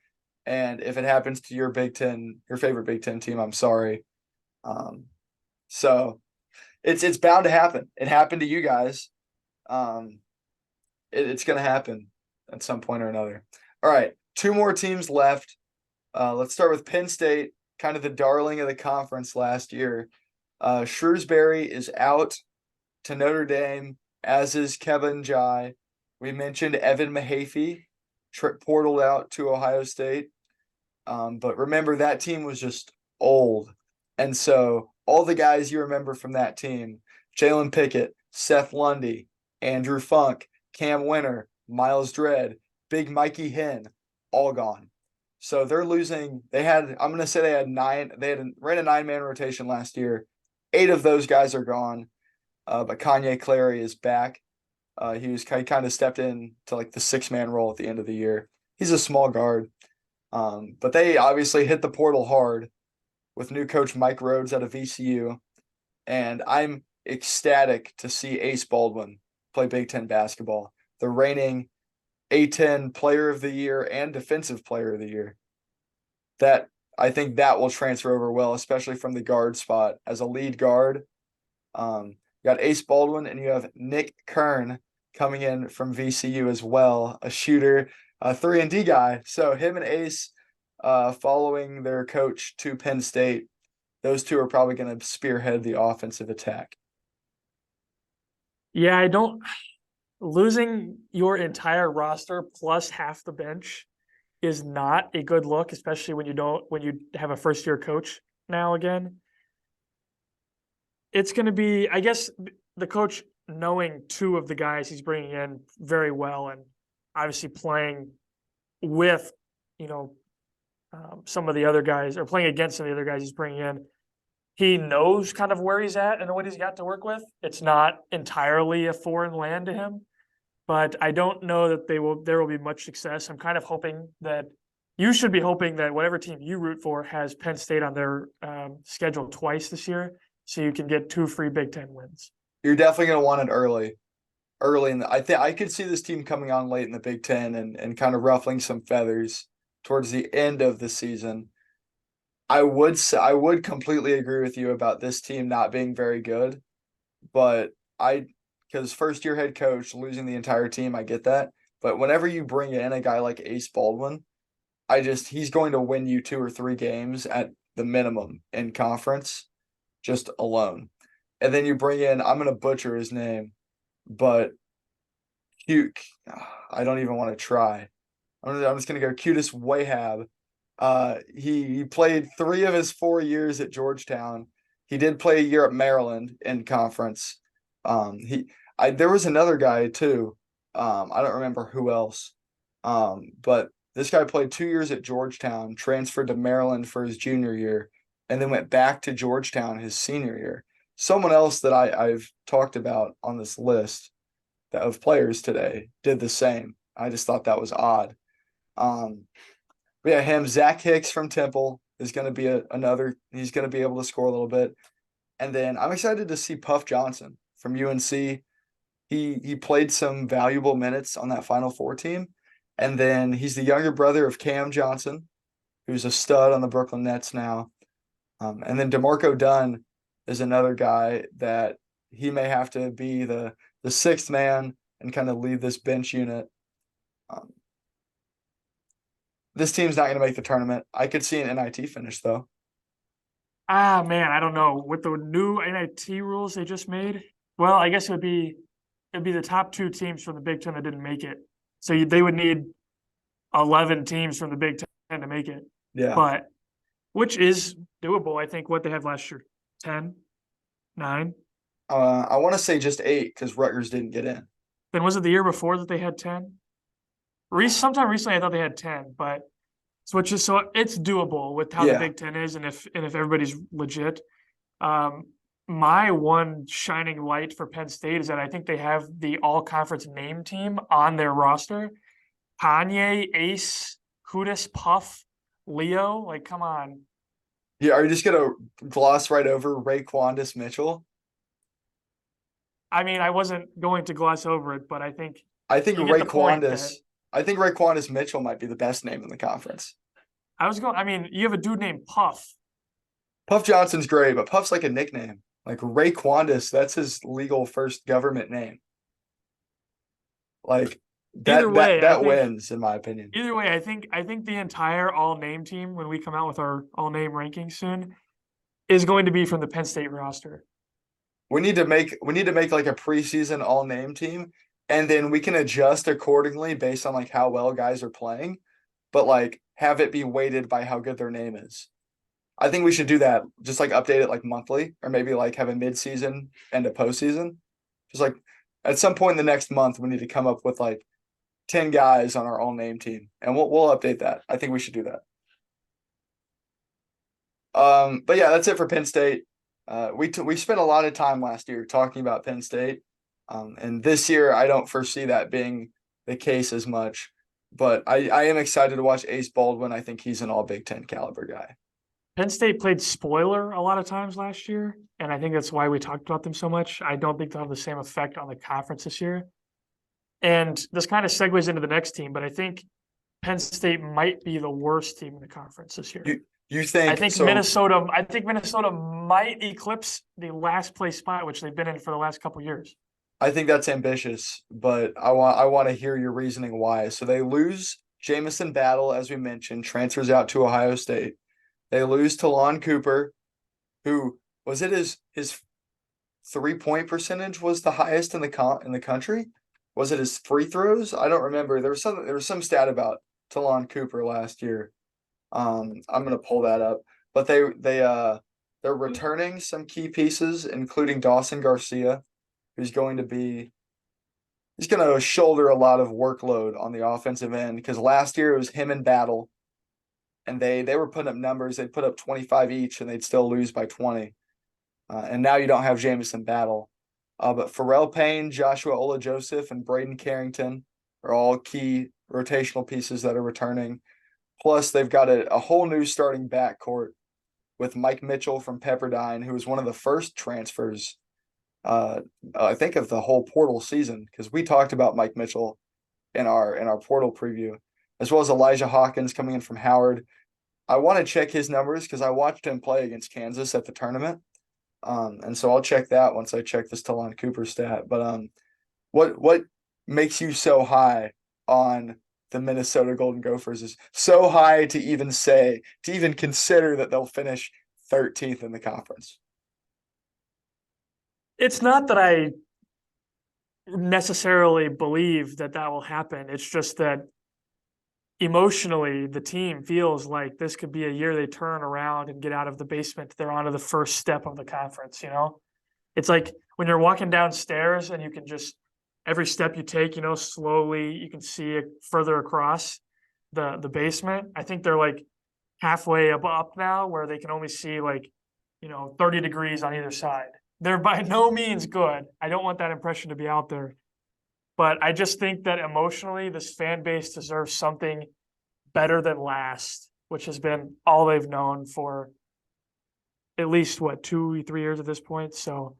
And if it happens to your Big Ten, your favorite Big Ten team, I'm sorry. Um, so it's bound to happen. It happened to you guys. Um, it's going to happen at some point or another. All right, two more teams left. Let's start with Penn State, kind of the darling of the conference last year. Shrewsbury is out to Notre Dame, as is Kevin Jai. We mentioned Evan Mahaffey portaled out to Ohio State. But remember, that team was just old. And so all the guys you remember from that team, Jalen Pickett, Seth Lundy, Andrew Funk, Cam Winter, Miles Dredd, Big Mikey Henn, all gone. So they're losing. I'm going to say ran a 9-man rotation last year. 8 of those guys are gone. But Kanye Clary is back. He kind of stepped in to like the 6-man role at the end of the year. He's a small guard. But they obviously hit the portal hard with new coach Mike Rhodes out of VCU. And I'm ecstatic to see Ace Baldwin play Big Ten basketball. The reigning A10 player of the year and defensive player of the year. That I think that will transfer over well, especially from the guard spot as a lead guard. You got Ace Baldwin and you have Nick Kern coming in from VCU as well, a shooter, a 3-and-D guy. So him and Ace, following their coach to Penn State, those two are probably going to spearhead the offensive attack. Yeah, I don't losing your entire roster plus half the bench is not a good look, especially when you have a first year coach now again. It's going to be, I guess, the coach knowing 2 of the guys he's bringing in very well and obviously playing with, you know, some of the other guys or playing against some of the other guys he's bringing in. He knows kind of where he's at and what he's got to work with. It's not entirely a foreign land to him, but I don't know that there will be much success. I'm kind of hoping that you should be hoping that whatever team you root for has Penn State on their schedule twice this year, so you can get 2 free Big Ten wins. You're definitely going to want it early. I think I could see this team coming on late in the Big Ten and kind of ruffling some feathers towards the end of the season. I would completely agree with you about this team not being very good, but because first year head coach losing the entire team, I get that. But whenever you bring in a guy like Ace Baldwin, he's going to win you 2 or 3 games at the minimum in conference, just alone. And then you bring in, I'm going to butcher his name, but cute. I don't even want to try. I'm just going to go Cutest Wahab. He played 3 of his 4 years at Georgetown. He did play a year at Maryland in conference. There was another guy too. I don't remember who else. But this guy played 2 years at Georgetown, transferred to Maryland for his junior year, and then went back to Georgetown his senior year. Someone else that I've talked about on this list of players today did the same. I just thought that was odd. But yeah, Zach Hicks from Temple is going to be another. He's going to be able to score a little bit. And then I'm excited to see Puff Johnson from UNC. He played some valuable minutes on that Final Four team. And then he's the younger brother of Cam Johnson, who's a stud on the Brooklyn Nets now. And then DeMarco Dunn is another guy that he may have to be the sixth man and kind of lead this bench unit. This team's not going to make the tournament. I could see an NIT finish, though. Ah, man, I don't know. With the new NIT rules they just made, well, I guess it'd be the top 2 teams from the Big Ten that didn't make it. So they would need 11 teams from the Big Ten to make it. Yeah. But which is doable. I think what they had last year, 10, 9. I want to say just 8 because Rutgers didn't get in. Then was it the year before that they had 10? Sometime recently I thought they had 10, but so it's doable with how the Big Ten is and if everybody's legit. My one shining light for Penn State is that I think they have the all-conference name team on their roster. Kanye, Ace, Kudus, Puff, Leo, like come on. Yeah, are you just gonna gloss right over Raquandis Mitchell? I mean, I wasn't going to gloss over it, but I think Raquandis Mitchell might be the best name in the conference. I mean, you have a dude named Puff. Puff Johnson's great, but Puff's like a nickname. Like Raquandis, that's his legal first government name. Like that wins, in my opinion. Either way, I think the entire all-name team, when we come out with our all-name rankings soon, is going to be from the Penn State roster. We need to make like a preseason all-name team, and then we can adjust accordingly based on like how well guys are playing, but like have it be weighted by how good their name is. I think we should do that. Just like update it like monthly, or maybe like have a mid-season and a postseason. Just like at some point in the next month, we need to come up with like 10 guys on our all-name team, and we'll update that. I think we should do that. But yeah, that's it for Penn State. We spent a lot of time last year talking about Penn State, and this year I don't foresee that being the case as much. But I am excited to watch Ace Baldwin. I think he's an all Big Ten caliber guy. Penn State played spoiler a lot of times last year, and I think that's why we talked about them so much. I don't think they'll have the same effect on the conference this year. And this kind of segues into the next team, but I think Penn State might be the worst team in the conference this year. You think? I think Minnesota might eclipse the last place spot, which they've been in for the last couple of years. I think that's ambitious, but I want to hear your reasoning why. So they lose Jamison Battle, as we mentioned, transfers out to Ohio State. They lose Talon Cooper, who was it his 3-point percentage was the highest in the country? Was it his free throws? I don't remember. There was some stat about Talon Cooper last year. I'm gonna pull that up. But they're returning some key pieces, including Dawson Garcia, who's going to shoulder a lot of workload on the offensive end because last year it was him and Battle. And they were putting up numbers. They'd put up 25 each, and they'd still lose by 20. And now you don't have Jamison Battle. But Pharrell Payne, Joshua Ola-Joseph, and Braden Carrington are all key rotational pieces that are returning. Plus, they've got a whole new starting backcourt with Mike Mitchell from Pepperdine, who was one of the first transfers, I think, of the whole portal season, because we talked about Mike Mitchell in our portal preview, as well as Elijah Hawkins coming in from Howard. I want to check his numbers because I watched him play against Kansas at the tournament. And so I'll check that once I check this Talon Cooper stat. But what makes you so high on the Minnesota Golden Gophers is so high to even consider that they'll finish 13th in the conference. It's not that I necessarily believe that will happen. It's just that emotionally, the team feels like this could be a year they turn around and get out of the basement. They're onto the first step of the conference, It's like when you're walking downstairs and you can just, every step you take, slowly you can see it further across the basement. I think they're like halfway up now where they can only see 30 degrees on either side. They're by no means good. I don't want that impression to be out there. But I just think that emotionally, this fan base deserves something better than last, which has been all they've known for at least, 2-3 years at this point. So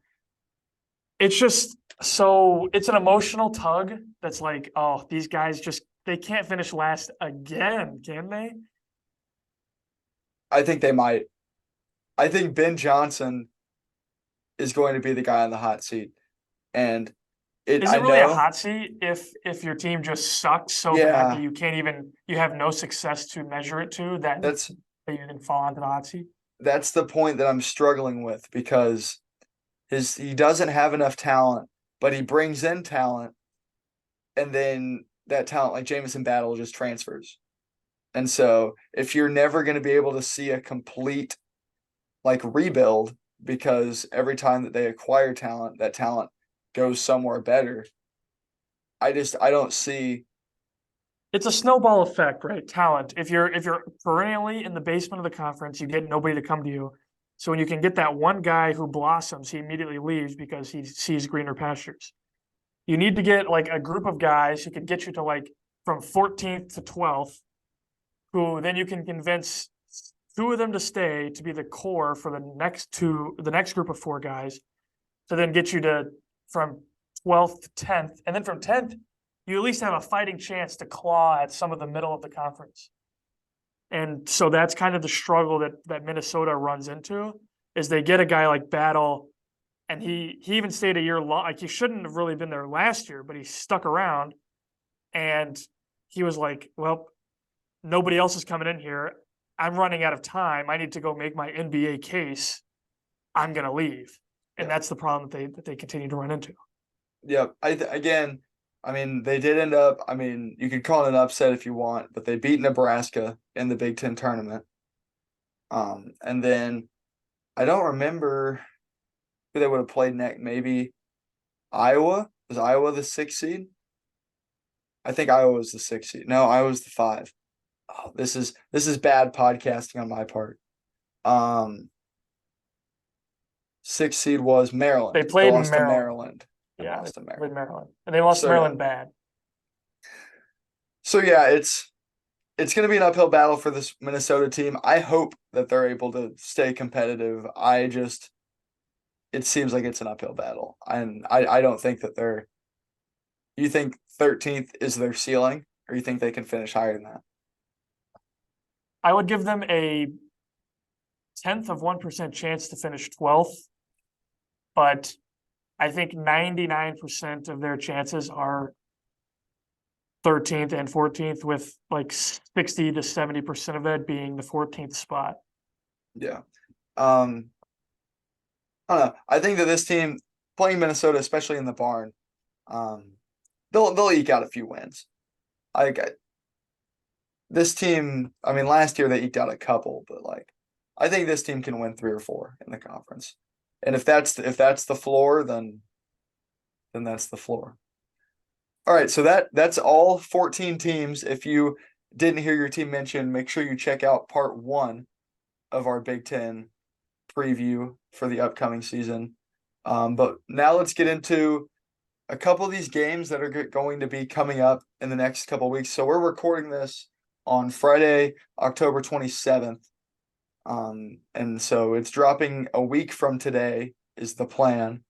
it's just it's an emotional tug that's like, oh, these guys they can't finish last again, can they? I think they might. I think Ben Johnson is going to be the guy on the hot seat. And Is it really a hot seat if your team just sucks so bad that you have no success to measure it to, that you can fall onto the hot seat? That's the point that I'm struggling with, because he doesn't have enough talent, but he brings in talent, and then that talent, like Jamison Battle, just transfers. And so if you're never going to be able to see a complete rebuild, because every time that they acquire talent, that talent goes somewhere better, I don't see. It's a snowball effect, right? Talent. If you're perennially in the basement of the conference, you get nobody to come to you. So when you can get that one guy who blossoms, he immediately leaves because he sees greener pastures. You need to get a group of guys who can get you to from 14th to 12th, who then you can convince 2 of them to stay to be the core for the next group of 4 guys, to then get you to from 12th to 10th. And then from 10th, you at least have a fighting chance to claw at some of the middle of the conference. And so that's kind of the struggle that Minnesota runs into, is they get a guy like Battle, and he even stayed a year long. He shouldn't have really been there last year, but he stuck around, and he was like, well, nobody else is coming in here. I'm running out of time. I need to go make my NBA case. I'm going to leave. And that's the problem that they continue to run into. Yeah. They did end up, you could call it an upset if you want, but they beat Nebraska in the Big Ten tournament. And then I don't remember who they would have played next. Maybe Iowa? Was Iowa the 6th seed? I think Iowa was the 6th seed. No, Iowa was the 5. Oh, this is bad podcasting on my part. 6th seed was Maryland. They played lost Maryland. To Maryland. Yeah, they played Maryland. And they lost to Maryland bad. So yeah, it's going to be an uphill battle for this Minnesota team. I hope that they're able to stay competitive. It seems like it's an uphill battle. And I don't think that you think 13th is their ceiling, or you think they can finish higher than that? I would give them a 10th of 1% chance to finish 12th, but I think 99% of their chances are 13th and 14th, with 60 to 70% of that being the 14th spot. Yeah. I don't know. I think that this team playing Minnesota, especially in the barn, they'll eke out a few wins. This team, last year they eked out a couple, but I think this team can win 3 or 4 in the conference. And if that's the floor, then that's the floor. All right, so that's all 14 teams. If you didn't hear your team mentioned, make sure you check out part 1 of our Big Ten preview for the upcoming season. But now let's get into a couple of these games that are going to be coming up in the next couple of weeks. So we're recording this on Friday, October 27th. And so it's dropping a week from today is the plan.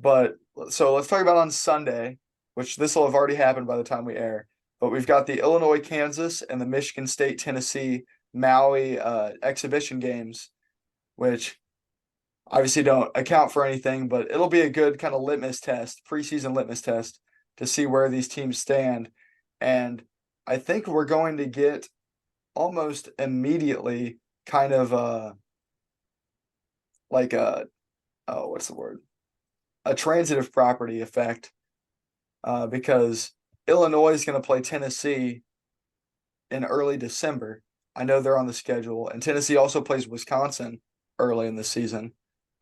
But so let's talk about on Sunday, which this will have already happened by the time we air. But we've got the Illinois, Kansas, and the Michigan State, Tennessee, Maui exhibition games, which obviously don't account for anything, but it'll be a good kind of litmus test, preseason litmus test, to see where these teams stand. And I think we're going to get almost immediately kind of like a what's the word? A transitive property effect, because Illinois is going to play Tennessee in early December. I know they're on the schedule, and Tennessee also plays Wisconsin early in the season,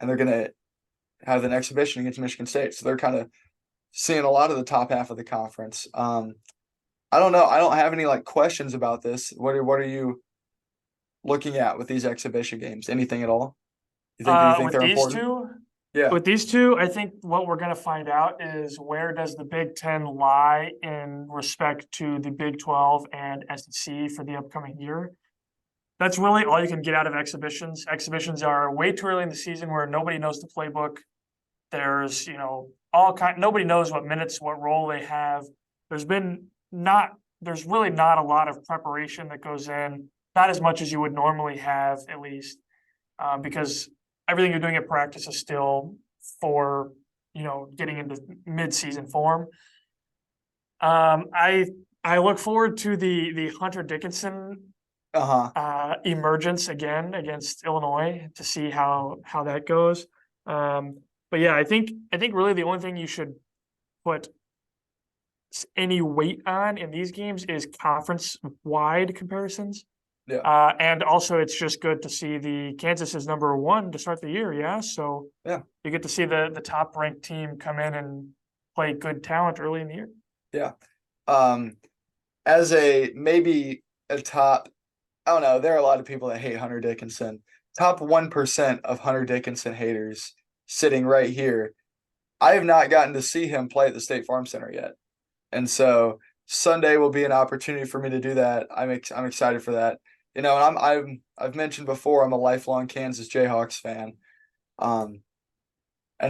and they're going to have an exhibition against Michigan State. So they're kind of seeing a lot of the top half of the conference. I don't know. I don't have any like questions about this. What are you looking at with these exhibition games? Anything at all? You think With they're these important? two, Yeah. I think what we're going to find out is where does the Big Ten lie in respect to the Big 12 and SEC for the upcoming year. That's really all you can get out of exhibitions. Exhibitions are way too early in the season where nobody knows the playbook. There's, nobody knows what minutes, what role they have. There's really not a lot of preparation that goes in, not as much as you would normally have, at least, because everything you're doing at practice is still for, getting into mid-season form. I look forward to the Hunter Dickinson emergence again against Illinois to see how that goes. But yeah, I think really the only thing you should put any weight on in these games is conference wide comparisons. Yeah. And also it's just good to see the Kansas is number 1 to start the year. Yeah. So Yeah. you get to see the top ranked team come in and play good talent early in the year. Yeah. As maybe a top, I don't know, there are a lot of people that hate Hunter Dickinson. Top 1% of Hunter Dickinson haters sitting right here. I have not gotten to see him play at the State Farm Center yet. And so Sunday will be an opportunity for me to do that. I'm excited for that. And I've mentioned before I'm a lifelong Kansas Jayhawks fan. And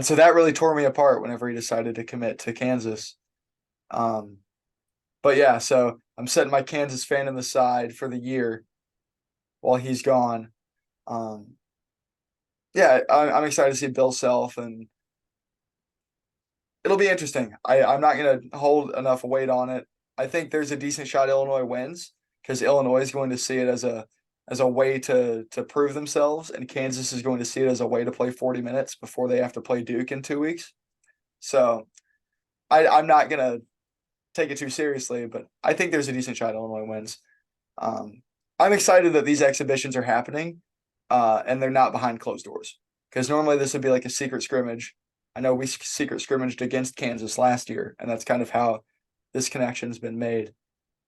so that really tore me apart whenever he decided to commit to Kansas. But yeah, so I'm setting my Kansas fan in the side for the year while he's gone. Yeah, I'm excited to see Bill Self, and it'll be interesting. I'm not going to hold enough weight on it. I think there's a decent shot Illinois wins because Illinois is going to see it as a way to prove themselves, and Kansas is going to see it as a way to play 40 minutes before they have to play Duke in 2 weeks. So I'm not going to take it too seriously, but I think there's a decent shot Illinois wins. I'm excited that these exhibitions are happening, and they're not behind closed doors, because normally this would be like a secret scrimmage. I know we secret scrimmaged against Kansas last year, and that's kind of how this connection's been made.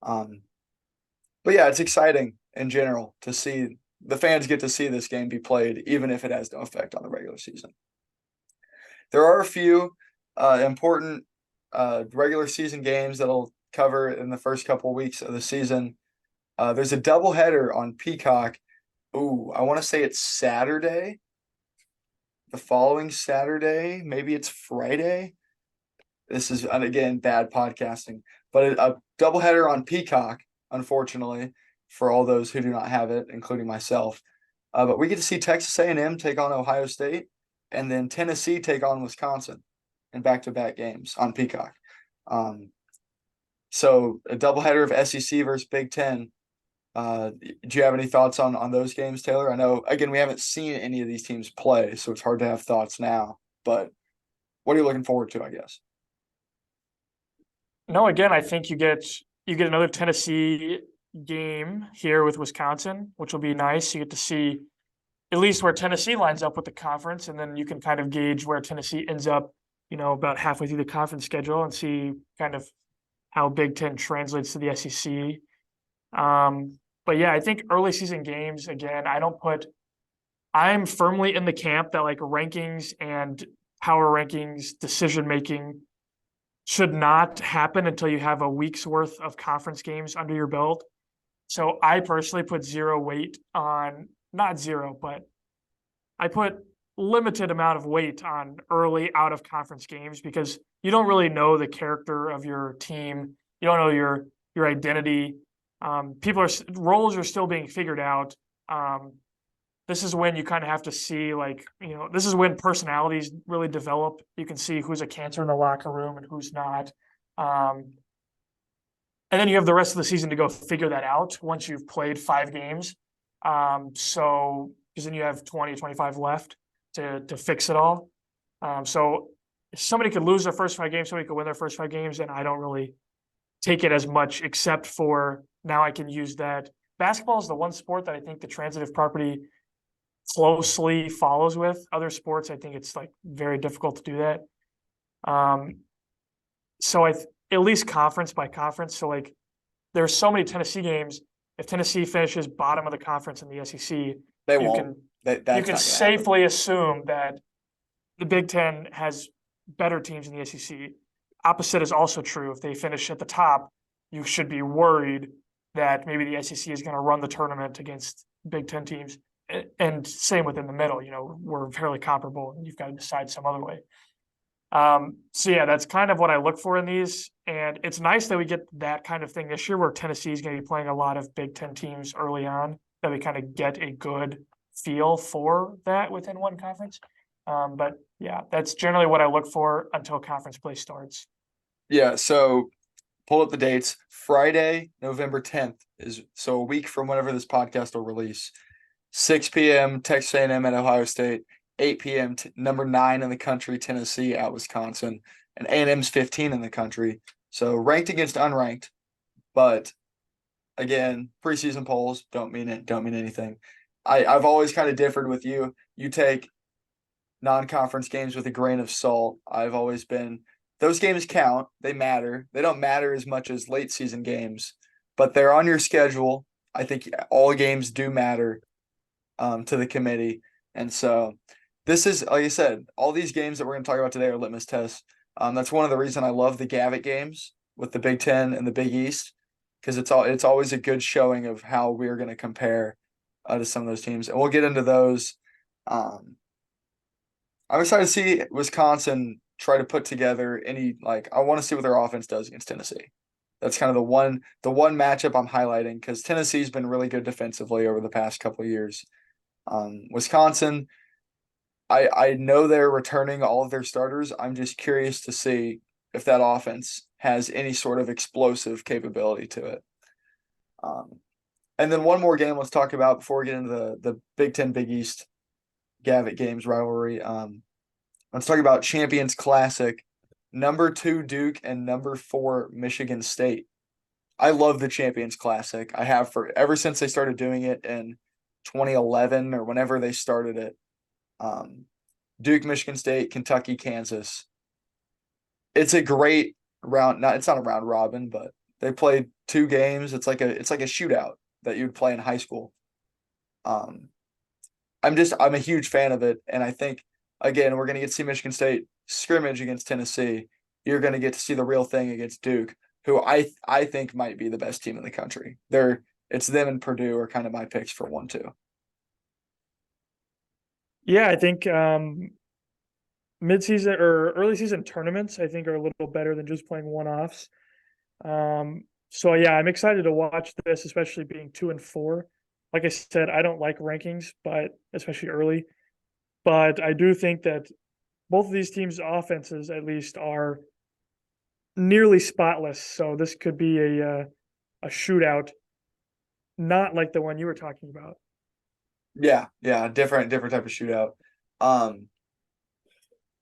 But yeah, it's exciting in general to see the fans get to see this game be played, even if it has no effect on the regular season. There are a few important regular season games that'll cover in the first couple weeks of the season. There's a doubleheader on Peacock. Ooh, I want to say it's Saturday. The following Saturday, maybe it's Friday. This is, again, bad podcasting, but a doubleheader on Peacock, unfortunately, for all those who do not have it, including myself. But we get to see Texas A&M take on Ohio State, and then Tennessee take on Wisconsin in back-to-back games on Peacock. So a doubleheader of SEC versus Big Ten. Do you have any thoughts on those games, Taylor? I know, again, we haven't seen any of these teams play, so it's hard to have thoughts now. But what are you looking forward to, I guess? No, again, I think you get another Tennessee game here with Wisconsin, which will be nice. You get to see at least where Tennessee lines up with the conference, and then you can kind of gauge where Tennessee ends up, about halfway through the conference schedule and see kind of how Big Ten translates to the SEC. But yeah, I think early season games, again, I'm firmly in the camp that like rankings and power rankings decision making should not happen until you have a week's worth of conference games under your belt. So I personally put zero weight on, not zero, but I put limited amount of weight on early out of conference games because you don't really know the character of your team. You don't know your identity. Roles are still being figured out. This is when you kind of have to see, this is when personalities really develop. You can see who's a cancer in the locker room and who's not. And then you have the rest of the season to go figure that out once you've played 5 games. So because then you have 20, 25 left to fix it all. So if somebody could lose their first 5 games, somebody could win their first 5 games, and I don't really take it as much, except for now I can use that. Basketball is the one sport that I think the transitive property closely follows with. Other sports, I think it's like very difficult to do that. So at least conference by conference. So like there's so many Tennessee games. If Tennessee finishes bottom of the conference in the SEC, They you won't. can That's you can not gonna happen. safely assume that the Big Ten has better teams in the SEC. Opposite is also true. If they finish at the top, you should be worried that maybe the SEC is going to run the tournament against Big Ten teams. And same within the middle, we're fairly comparable, and you've got to decide some other way. So yeah, that's kind of what I look for in these. And it's nice that we get that kind of thing this year where Tennessee is going to be playing a lot of Big Ten teams early on, that we kind of get a good feel for that within one conference. But yeah, that's generally what I look for until conference play starts. Yeah, so pull up the dates. Friday, November 10th is so a week from whenever this podcast will release. 6 p.m. Texas A&M at Ohio State. 8 p.m. Number 9 in the country, Tennessee at Wisconsin, and A&M's 15 in the country. So ranked against unranked, but again, preseason polls don't mean anything. I've always kind of differed with you. You take non-conference games with a grain of salt. I've always been those games count. They matter. They don't matter as much as late season games, but they're on your schedule. I think all games do matter to the committee. And so this is, like I said, all these games that we're going to talk about today are litmus tests. That's one of the reasons I love the Gavitt Games with the Big Ten and the Big East, because it's always a good showing of how we're going to compare to some of those teams. And we'll get into those. I'm excited to see Wisconsin try to put together I want to see what their offense does against Tennessee. That's kind of the one matchup I'm highlighting, because Tennessee's been really good defensively over the past couple of years. Wisconsin, I know they're returning all of their starters. I'm just curious to see if that offense has any sort of explosive capability to it. And then one more game let's talk about before we get into the Big Ten Big East Gavitt Games rivalry. Let's talk about Champions Classic, number 2 Duke and number 4 Michigan State. I love the Champions Classic. I have for ever since they started doing it in 2011 or whenever they started it. Duke, Michigan State, Kentucky, Kansas. It's a great round. It's not a round robin, but they played 2 games. It's like a shootout that you'd play in high school. I'm a huge fan of it, and I think again we're gonna get to see Michigan State scrimmage against Tennessee. You're gonna get to see the real thing against Duke, who I think might be the best team in the country. It's them and Purdue are kind of my picks for 1-2. Yeah, I think mid-season or early season tournaments, I think, are a little better than just playing one-offs. So yeah, I'm excited to watch this, especially being 2 and 4. Like I said, I don't like rankings, but especially early. But I do think that both of these teams' offenses, at least, are nearly spotless. So this could be a shootout, not like the one you were talking about. Yeah, different type of shootout. I'm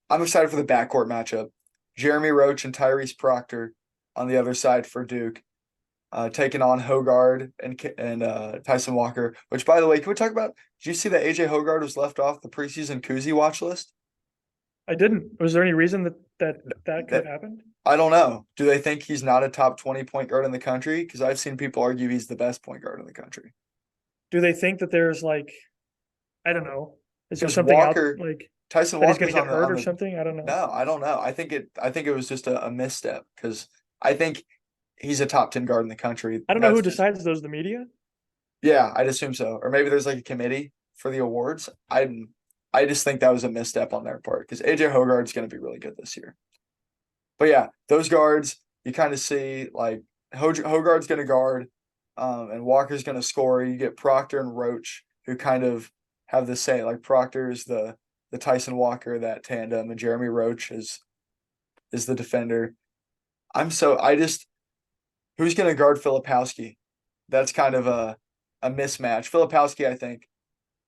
excited for the backcourt matchup. Jeremy Roach and Tyrese Proctor on the other side for Duke, taking on Hogard and Tyson Walker. Which, by the way, can we talk about? Did you see that AJ Hogard was left off the preseason Koozie watch list? I didn't. Was there any reason that could have happened? I don't know. Do they think he's not a top 20 point guard in the country? Because I've seen people argue he's the best point guard in the country. Do they think that there's I don't know. Is there Because something Walker, out Tyson that he's going Walker's to get hurt on or the. something? I don't know. No, I don't know. I think it was just a misstep, because I think he's a top 10 guard in the country. I don't know who decides those. The media? Yeah, I'd assume so. Or maybe there's like a committee for the awards. I just think that was a misstep on their part, because AJ Hogard's going to be really good this year. But yeah, those guards, you kind of see like Hogard's going to guard, and Walker's going to score. You get Proctor and Roach, who kind of have the same, like Proctor is the Tyson Walker, that tandem, and Jeremy Roach is the defender. who's going to guard Filipowski? That's kind of a mismatch. Filipowski, I think,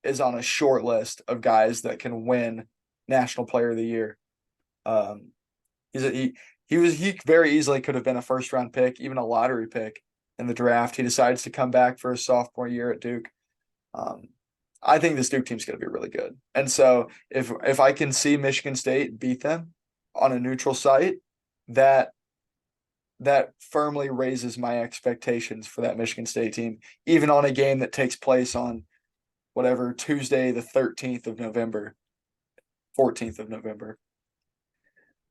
is on a short list of guys that can win National Player of the Year. He very easily could have been a first round pick, even a lottery pick in the draft. He decides to come back for his sophomore year at Duke. I think this Duke team's going to be really good. And so if I can see Michigan State beat them on a neutral site, that firmly raises my expectations for that Michigan State team, even on a game that takes place on whatever Tuesday, the 13th of November, 14th of November.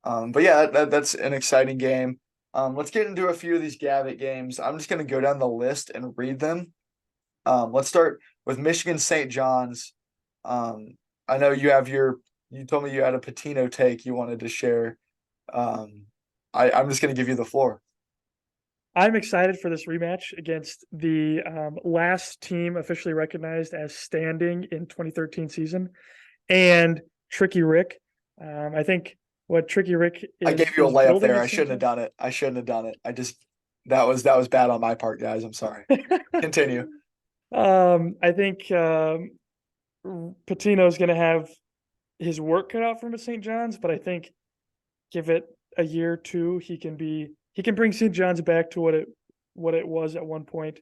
But yeah, that's an exciting game. Let's get into a few of these Gavitt games. I'm just going to go down the list and read them. Let's start with Michigan St. John's. I know you told me you had a Patino take you wanted to share. I'm just going to give you the floor. I'm excited for this rematch against the last team officially recognized as standing in 2013 season, and Tricky Rick. I think what Tricky Rick is. I gave you a layup there. I at shouldn't have done it. That was bad on my part, guys. I'm sorry. Continue. I think Patino's going to have his work cut out from St. John's, but I think give it a year or two, he can bring St. John's back to what it was at one point.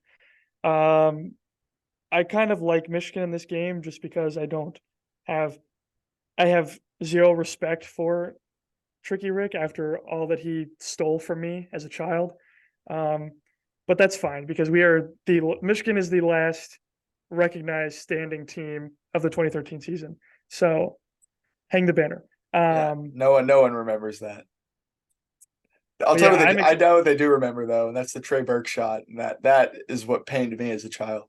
I kind of like Michigan in this game just because I have zero respect for Tricky Rick after all that he stole from me as a child. But that's fine because Michigan is the last recognized standing team of the 2013 season. So hang the banner. No one remembers that. I'll tell you I know they do remember though, and that's the Trey Burke shot. And that is what pained me as a child.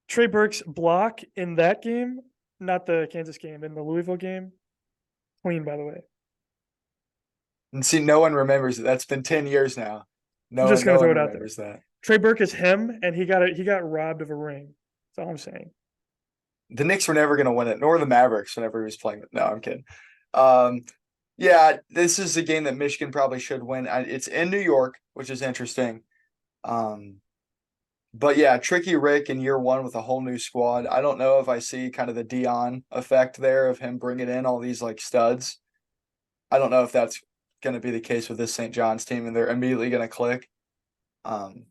Trey Burke's block in that game, not the Kansas game, in the Louisville game, clean, by the way. And see, no one remembers it. That's been 10 years now. I'm just gonna throw it out there. That. Trey Burke is him, and he got robbed of a ring. That's all I'm saying. The Knicks were never gonna win it, nor the Mavericks whenever he was playing. No, I'm kidding. Yeah, this is a game that Michigan probably should win. It's in New York, which is interesting. But yeah, Tricky Rick in year one with a whole new squad. I don't know if I see kind of the Dion effect there of him bringing in all these like studs. I don't know if that's going to be the case with this St. John's team, and they're immediately going to click. So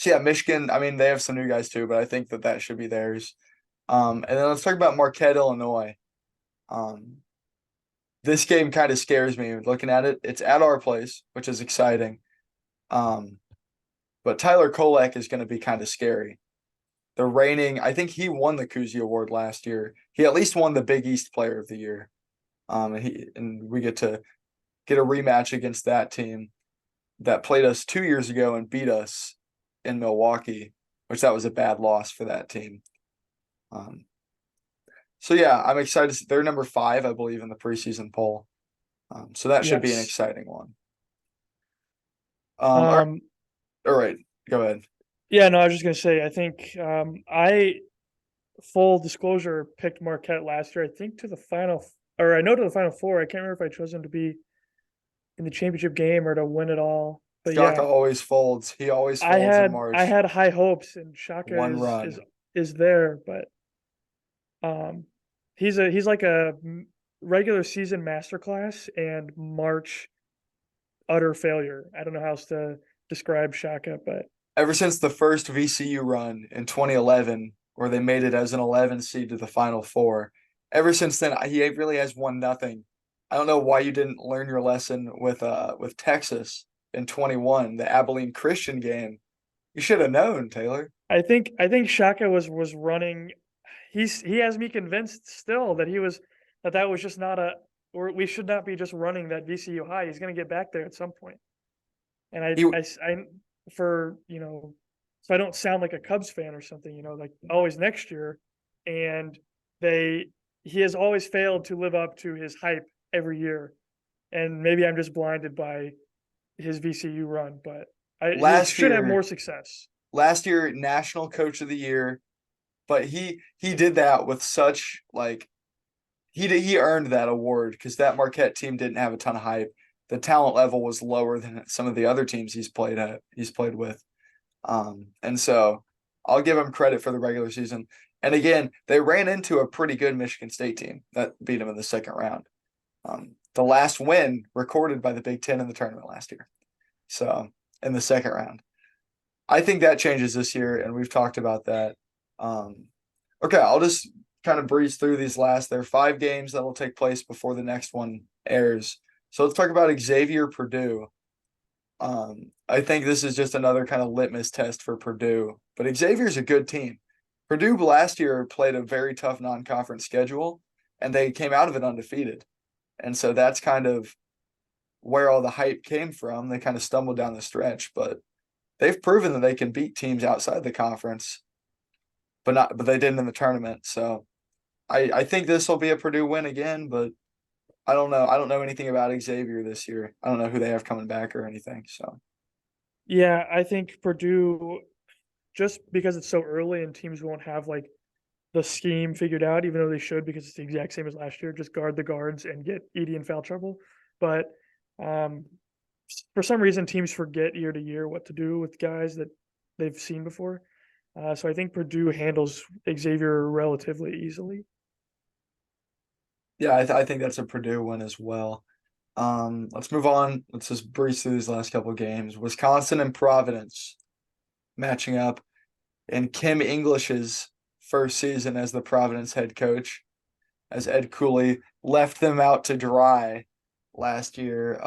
yeah, Michigan. I mean, they have some new guys too, but I think that should be theirs. And then let's talk about Marquette, Illinois. This game kind of scares me looking at it. It's at our place, which is exciting. But Tyler Kolek is going to be kind of scary. I think he won the Cousy Award last year. He at least won the Big East Player of the Year. And we get to get a rematch against that team that played us 2 years ago and beat us in Milwaukee, which that was a bad loss for that team. So yeah, I'm excited. They're number 5, I believe, in the preseason poll. So that should be an exciting one. All right, go ahead. Yeah, no, I was just gonna say, I think full disclosure, picked Marquette last year, I think to the Final Four. I can't remember if I chose him to be in the championship game or to win it all. But Shaka always folds. He always folds in March. I had high hopes, and Shaka is there, but he's like a regular season masterclass and March utter failure. I don't know how else to describe Shaka, but ever since the first VCU run in 2011, where they made it as an 11 seed to the Final Four, ever since then he really has won nothing. I don't know why you didn't learn your lesson with Texas in 21, the Abilene Christian game. You should have known, Taylor. I think Shaka was running. He has me convinced still that that was just not or we should not be just running that VCU high. He's going to get back there at some point. And so I don't sound like a Cubs fan or something, like always next year. And he has always failed to live up to his hype every year. And maybe I'm just blinded by his VCU run, but he should have more success. Last year, National Coach of the Year, but he did that with such he earned that award because that Marquette team didn't have a ton of hype. the talent level was lower than some of the other teams he's played with. And so I'll give him credit for the regular season. And again, they ran into a pretty good Michigan State team that beat them in the second round. The last win recorded by the Big Ten in the tournament last year. So in the second round. I think that changes this year, and we've talked about that. Okay, I'll just kind of breeze through these last. There are 5 games that will take place before the next one airs. So let's talk about Xavier Purdue. I think this is just another kind of litmus test for Purdue, but Xavier's a good team. Purdue last year played a very tough non-conference schedule, and they came out of it undefeated. And so that's kind of where all the hype came from. They kind of stumbled down the stretch, but they've proven that they can beat teams outside the conference, but they didn't in the tournament. So I think this will be a Purdue win again, but I don't know. I don't know anything about Xavier this year. I don't know who they have coming back or anything. So Yeah, I think Purdue, just because it's so early and teams won't have like the scheme figured out, even though they should, because it's the exact same as last year, just guard the guards and get Edie in foul trouble. But for some reason, teams forget year to year what to do with guys that they've seen before. So I think Purdue handles Xavier relatively easily. yeah, I think that's a Purdue win as well. Let's move on. Let's just breeze through these last couple of games. Wisconsin and Providence matching up in Kim English's first season as the Providence head coach, as Ed Cooley left them out to dry last year.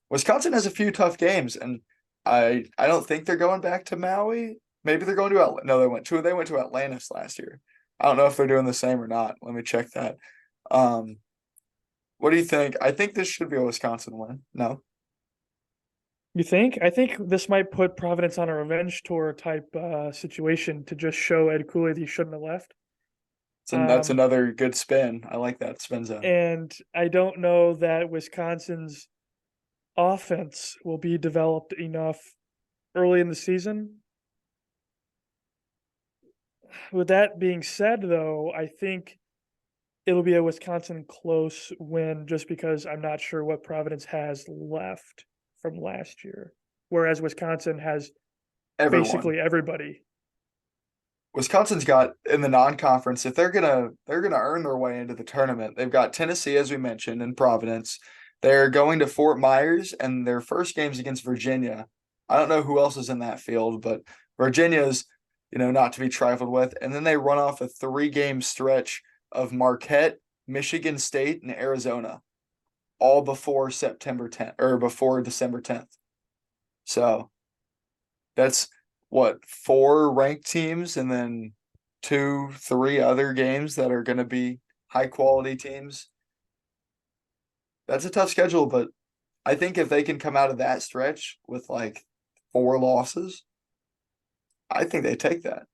Wisconsin has a few tough games, and I don't think they're going back to Maui. Maybe they're going to no, they went to Atlantis last year. I don't know if they're doing the same or not. Let me check that. What do you think? I think this should be a Wisconsin win. No? You think? I think this might put Providence on a revenge tour type situation to just show Ed Cooley that he shouldn't have left. That's another good spin. I like that spin zone. And I don't know that Wisconsin's offense will be developed enough early in the season. With that being said, though, I think it'll be a Wisconsin close win just because I'm not sure what Providence has left from last year, whereas Wisconsin has basically everybody. Wisconsin's got in the non-conference, if they're gonna earn their way into the tournament, they've got Tennessee, as we mentioned, and Providence. They're going to Fort Myers, and their first game's against Virginia. I don't know who else is in that field, but Virginia's, not to be trifled with. And then they run off a 3-game stretch of Marquette, Michigan State, and Arizona, all before September 10th or before December 10th. So that's what, 4 ranked teams and then 2, 3 other games that are going to be high quality teams. That's a tough schedule, but I think if they can come out of that stretch with like 4 losses, I think they take that.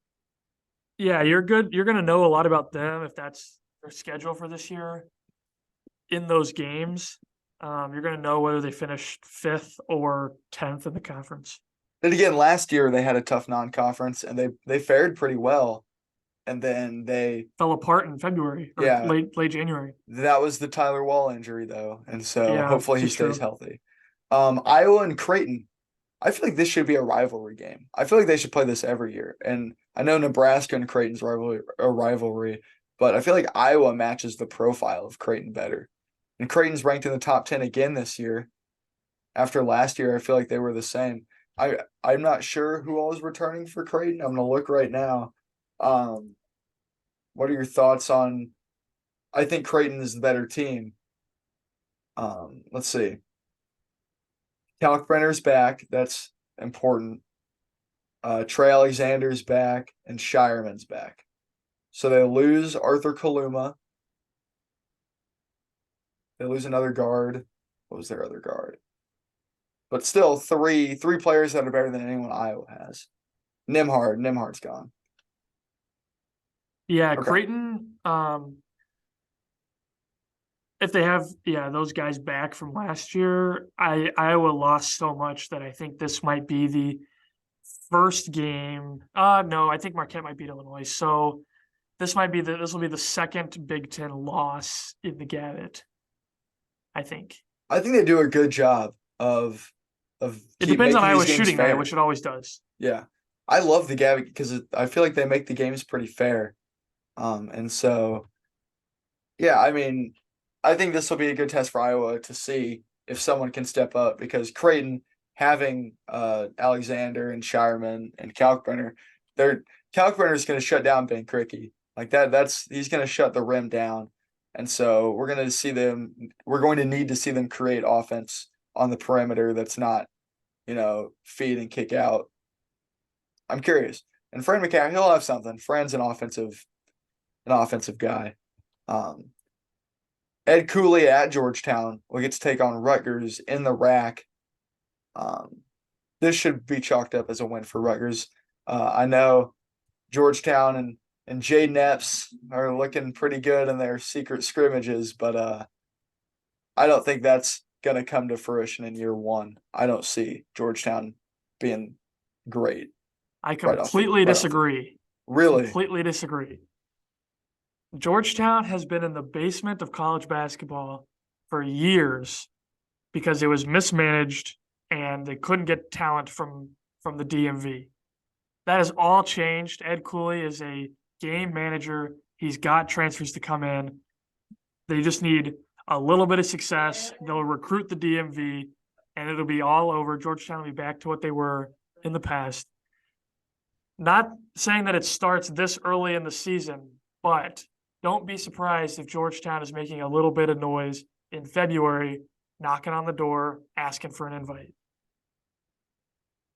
Yeah, you're good. You're going to know a lot about them if that's their schedule for this year. In those games, you're going to know whether they finished 5th or 10th in the conference. And again, last year they had a tough non-conference and they fared pretty well. And then they fell apart in February or late January. That was the Tyler Wall injury though. And so hopefully he stays healthy. Iowa and Creighton. I feel like this should be a rivalry game. I feel like they should play this every year. And I know Nebraska and Creighton's rivalry, but I feel like Iowa matches the profile of Creighton better. And Creighton's ranked in the top 10 again this year. After last year, I feel like they were the same. I'm not sure who all is returning for Creighton. I'm gonna look right now. What are your thoughts on? I think Creighton is the better team. Let's see. Kalkbrenner's back. That's important. Trey Alexander's back and Shireman's back. So they lose Arthur Kaluma. They lose another guard. What was their other guard? But still, three players that are better than anyone Iowa has. Nimhard's gone. Yeah, okay. Creighton. If they have those guys back from last year, Iowa lost so much that I think this might be the first game. No, I think Marquette might beat Illinois. So this will be the second Big Ten loss in the Gavitt, I think. I think they do a good job of It keep depends on making these Iowa's games shooting night, fair. which it always does. Yeah. I love the Gavitt because I feel like they make the games pretty fair. And so yeah, I mean, I think this will be a good test for Iowa to see if someone can step up because Creighton having Alexander and Shireman and Kalkbrenner, they're Kalkbrenner is going to shut down Ben Krikke. Like that's he's going to shut the rim down. And so we're going to need to see them create offense on the perimeter that's not, feed and kick out. I'm curious. And Fran McCaffrey, he'll have something. Fran's an offensive guy. Um, Ed Cooley at Georgetown will get to take on Rutgers in the RAC. Um, this should be chalked up as a win for Rutgers. I know Georgetown and Jaden Epps are looking pretty good in their secret scrimmages, but I don't think that's going to come to fruition in year one. I don't see Georgetown being great I right off the completely right off the disagree. really. Completely disagree. Georgetown has been in the basement of college basketball for years because it was mismanaged and they couldn't get talent from the DMV. That has all changed. Ed Cooley is a game manager. He's got transfers to come in. They just need a little bit of success. They'll recruit the DMV and it'll be all over. Georgetown will be back to what they were in the past. Not saying that it starts this early in the season, but don't be surprised if Georgetown is making a little bit of noise in February, knocking on the door, asking for an invite.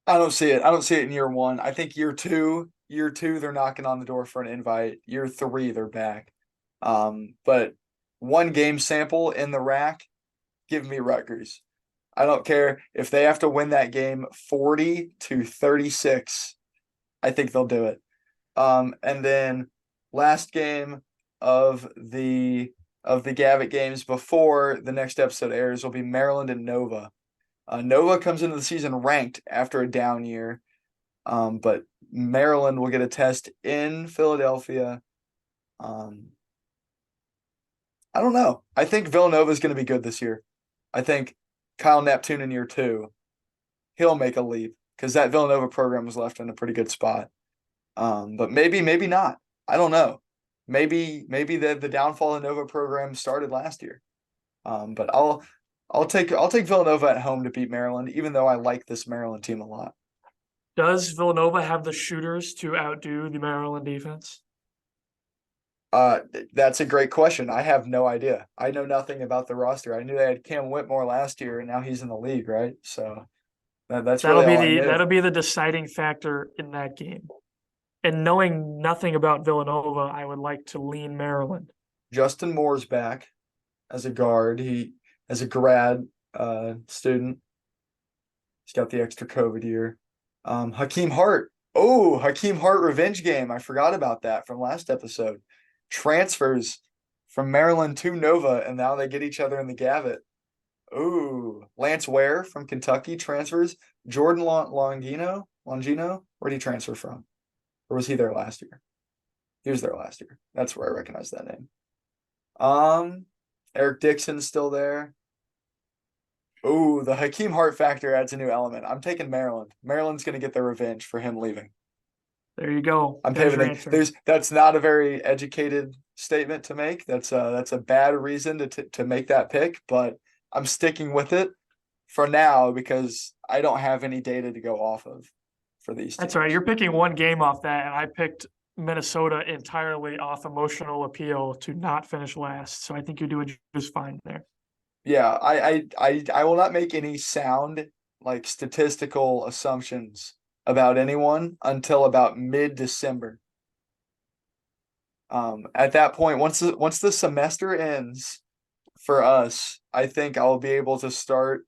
I don't see it. I don't see it in year one. I think year two, they're knocking on the door for an invite. Year three, they're back. But one game sample in the RAC, give me Rutgers. I don't care if they have to win that game 40-36. I think they'll do it. And then last game of the Gavitt games before the next episode airs will be Maryland and Nova. Nova comes into the season ranked after a down year, but Maryland will get a test in Philadelphia. Um, I don't know. I think Villanova is going to be good this year. I think Kyle Neptune in year two, he'll make a leap because that Villanova program was left in a pretty good spot. But maybe not. I don't know. Maybe the downfall of the Nova program started last year. But I'll take Villanova at home to beat Maryland, even though I like this Maryland team a lot. Does Villanova have the shooters to outdo the Maryland defense? That's a great question. I have no idea. I know nothing about the roster. I knew they had Cam Whitmore last year, and now he's in the league, right? So that's That'll really be all I the knew. that'll be the deciding factor in that game. And knowing nothing about Villanova, I would like to lean Maryland. Justin Moore's back as a guard. He as a grad student. He's got the extra COVID year. Hakeem Hart. Oh, Hakeem Hart revenge game. I forgot about that from last episode. Transfers from Maryland to Nova, and now they get each other in the Gavitt. Ooh, Lance Ware from Kentucky transfers. Jordan Longino. Where did he transfer from? Or was he there last year? He was there last year. That's where I recognize that name. Um, Eric Dixon's still there. Oh, the Hakeem Hart factor adds a new element. I'm taking Maryland. Maryland's going to get their revenge for him leaving. There you go. I'm There's your pivoting. answer. That's not a very educated statement to make. That's a bad reason to make that pick, but I'm sticking with it for now because I don't have any data to go off of for these That's teams. all right. You're picking one game off that, and I picked Minnesota entirely off emotional appeal to not finish last. So I think you're doing just fine there. Yeah, I will not make any sound like statistical assumptions about anyone until about mid-December. At that point, once the semester ends for us, I think I'll be able to start.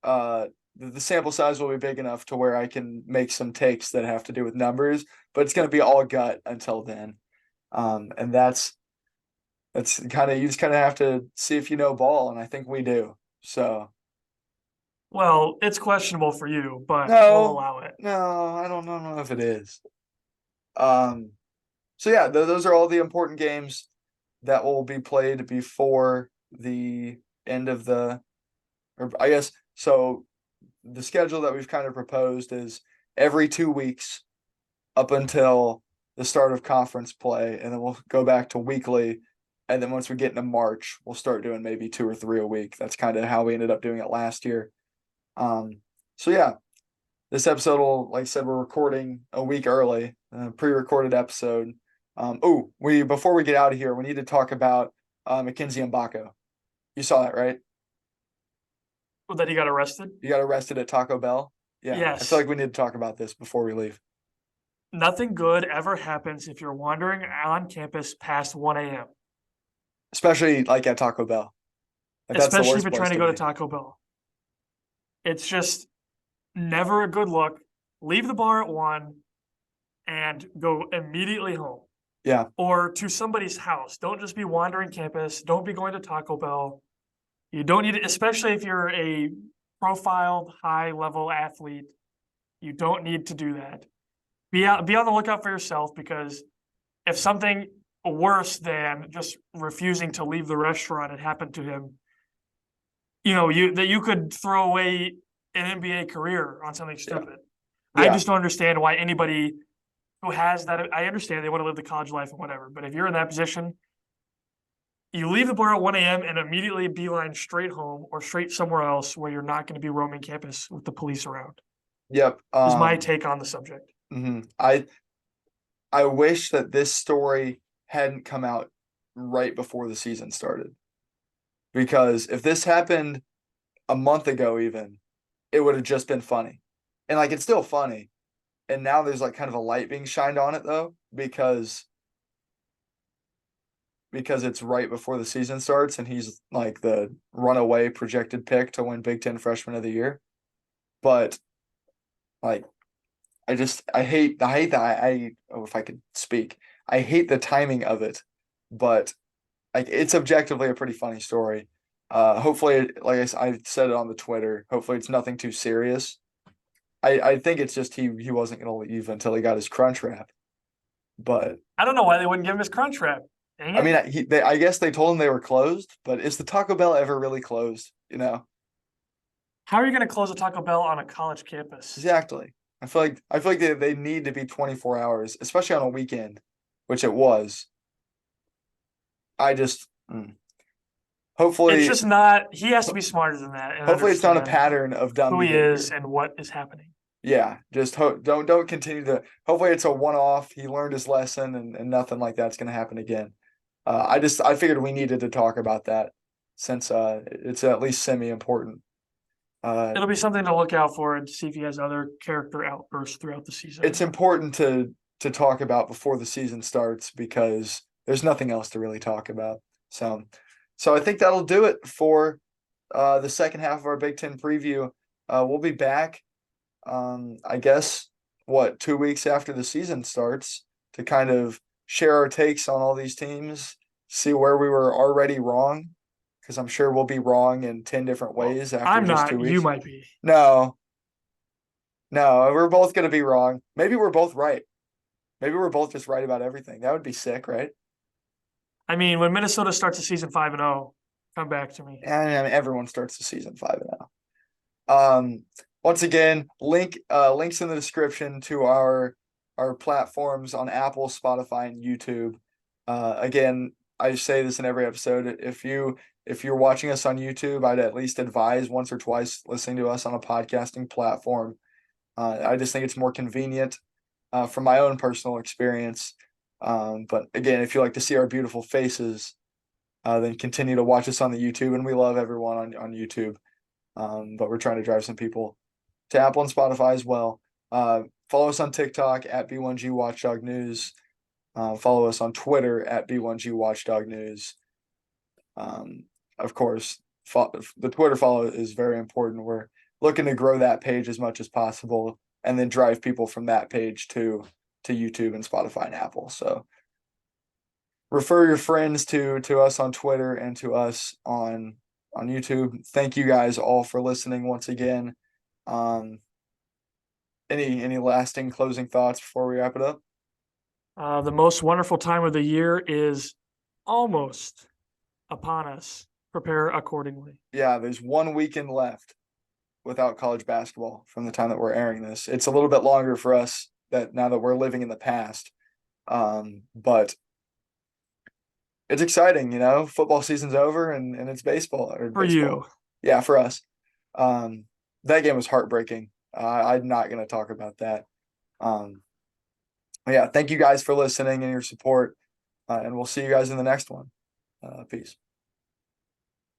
The sample size will be big enough to where I can make some takes that have to do with numbers, but it's going to be all gut until then. And that's kind of you just kind of have to see if you know ball, and I think we do. So Well, it's questionable for you, but we'll no, allow it. no, I don't know if it is. Um, so yeah, those are all the important games that will be played before the end of the or I guess so. The schedule that we've kind of proposed is every 2 weeks up until the start of conference play, and then we'll go back to weekly. And then once we get into March, we'll start doing maybe 2 or 3 a week. That's kind of how we ended up doing it last year. So yeah, this episode will, like I said, we're recording a week early, pre-recorded episode. Before we get out of here, we need to talk about Mackenzie Mbako. You saw that, right? Well, that he got arrested? You got arrested at Taco Bell. Yeah, I Yes. feel like we need to talk about this before we leave. Nothing good ever happens if you're wandering on campus past 1 a.m., Especially like at Taco Bell. Like, that's the especially if worst you're place trying to go to be. Taco Bell. It's just never a good look. Leave the bar at 1 and go immediately home. Yeah. Or to somebody's house. Don't just be wandering campus. Don't be going to Taco Bell. You don't need it, especially if you're a profiled high-level athlete. You don't need to do that. Be on the lookout for yourself, because if something worse than just refusing to leave the restaurant had happened to him, you could throw away an NBA career on something stupid. I Yeah. just don't understand why anybody who has that. I understand they want to live the college life and whatever, but if you're in that position, you leave the bar at 1 a.m. and immediately beeline straight home or straight somewhere else where you're not going to be roaming campus with the police around. Yep. Is my take on the subject. I wish that this story hadn't come out right before the season started. Because if this happened a month ago even, it would have just been funny. And like, it's still funny. And now there's like kind of a light being shined on it though, because it's right before the season starts and he's like the runaway projected pick to win Big Ten Freshman of the Year. But like, I hate that. If I could speak, I hate the timing of it, but like, it's objectively a pretty funny story. Hopefully, like I said it on the Twitter, hopefully it's nothing too serious. I think it's just he wasn't going to leave until he got his crunch wrap. But I don't know why they wouldn't give him his crunch wrap. Dang I it. mean, I guess they told him they were closed, but is the Taco Bell ever really closed? How are you going to close a Taco Bell on a college campus? Exactly. I feel like they need to be 24 hours, especially on a weekend, which it was. I just hopefully It's just not. He has to be smarter than that. And hopefully it's not a understand pattern of dumb who he behavior. is and what is happening. Yeah, just don't continue to. Hopefully it's a one-off. He learned his lesson, and nothing like that's going to happen again. I figured we needed to talk about that since it's at least semi-important. It'll be something to look out for and see if he has other character outbursts throughout the season. It's important to talk about before the season starts because there's nothing else to really talk about. So I think that'll do it for the second half of our Big Ten preview. We'll be back, I guess, 2 weeks after the season starts to kind of share our takes on all these teams, see where we were already wrong, because I'm sure we'll be wrong in 10 different ways after I'm just not. 2 weeks. You might be. No, we're both going to be wrong. Maybe we're both right. Maybe we're both just right about everything. That would be sick, right? I mean, when Minnesota starts the season 5-0, come back to me. And I mean, everyone starts the season 5-0. Once again, links in the description to our platforms on Apple, Spotify, and YouTube. Again, I say this in every episode. If you're watching us on YouTube, I'd at least advise once or twice listening to us on a podcasting platform. I just think it's more convenient from my own personal experience. But again, if you like to see our beautiful faces, then continue to watch us on the YouTube. And we love everyone on YouTube. But we're trying to drive some people to Apple and Spotify as well. Follow us on TikTok at B1G Watchdog News. Follow us on Twitter at B1G Watchdog News. Of course, the Twitter follow is very important. We're looking to grow that page as much as possible and then drive people from that page to YouTube and Spotify and Apple. So refer your friends to us on Twitter and to us on YouTube. Thank you guys all for listening once again. Any lasting closing thoughts before we wrap it up? The most wonderful time of the year is almost upon us. prepare accordingly. Yeah, there's 1 weekend left without college basketball from the time that we're airing this. It's a little bit longer for us that now that we're living in the past. But it's exciting, football season's over and it's baseball or For baseball. you. Yeah, for us. That game was heartbreaking. I'm not going to talk about that. Yeah, thank you guys for listening and your support. And we'll see you guys in the next one. Peace.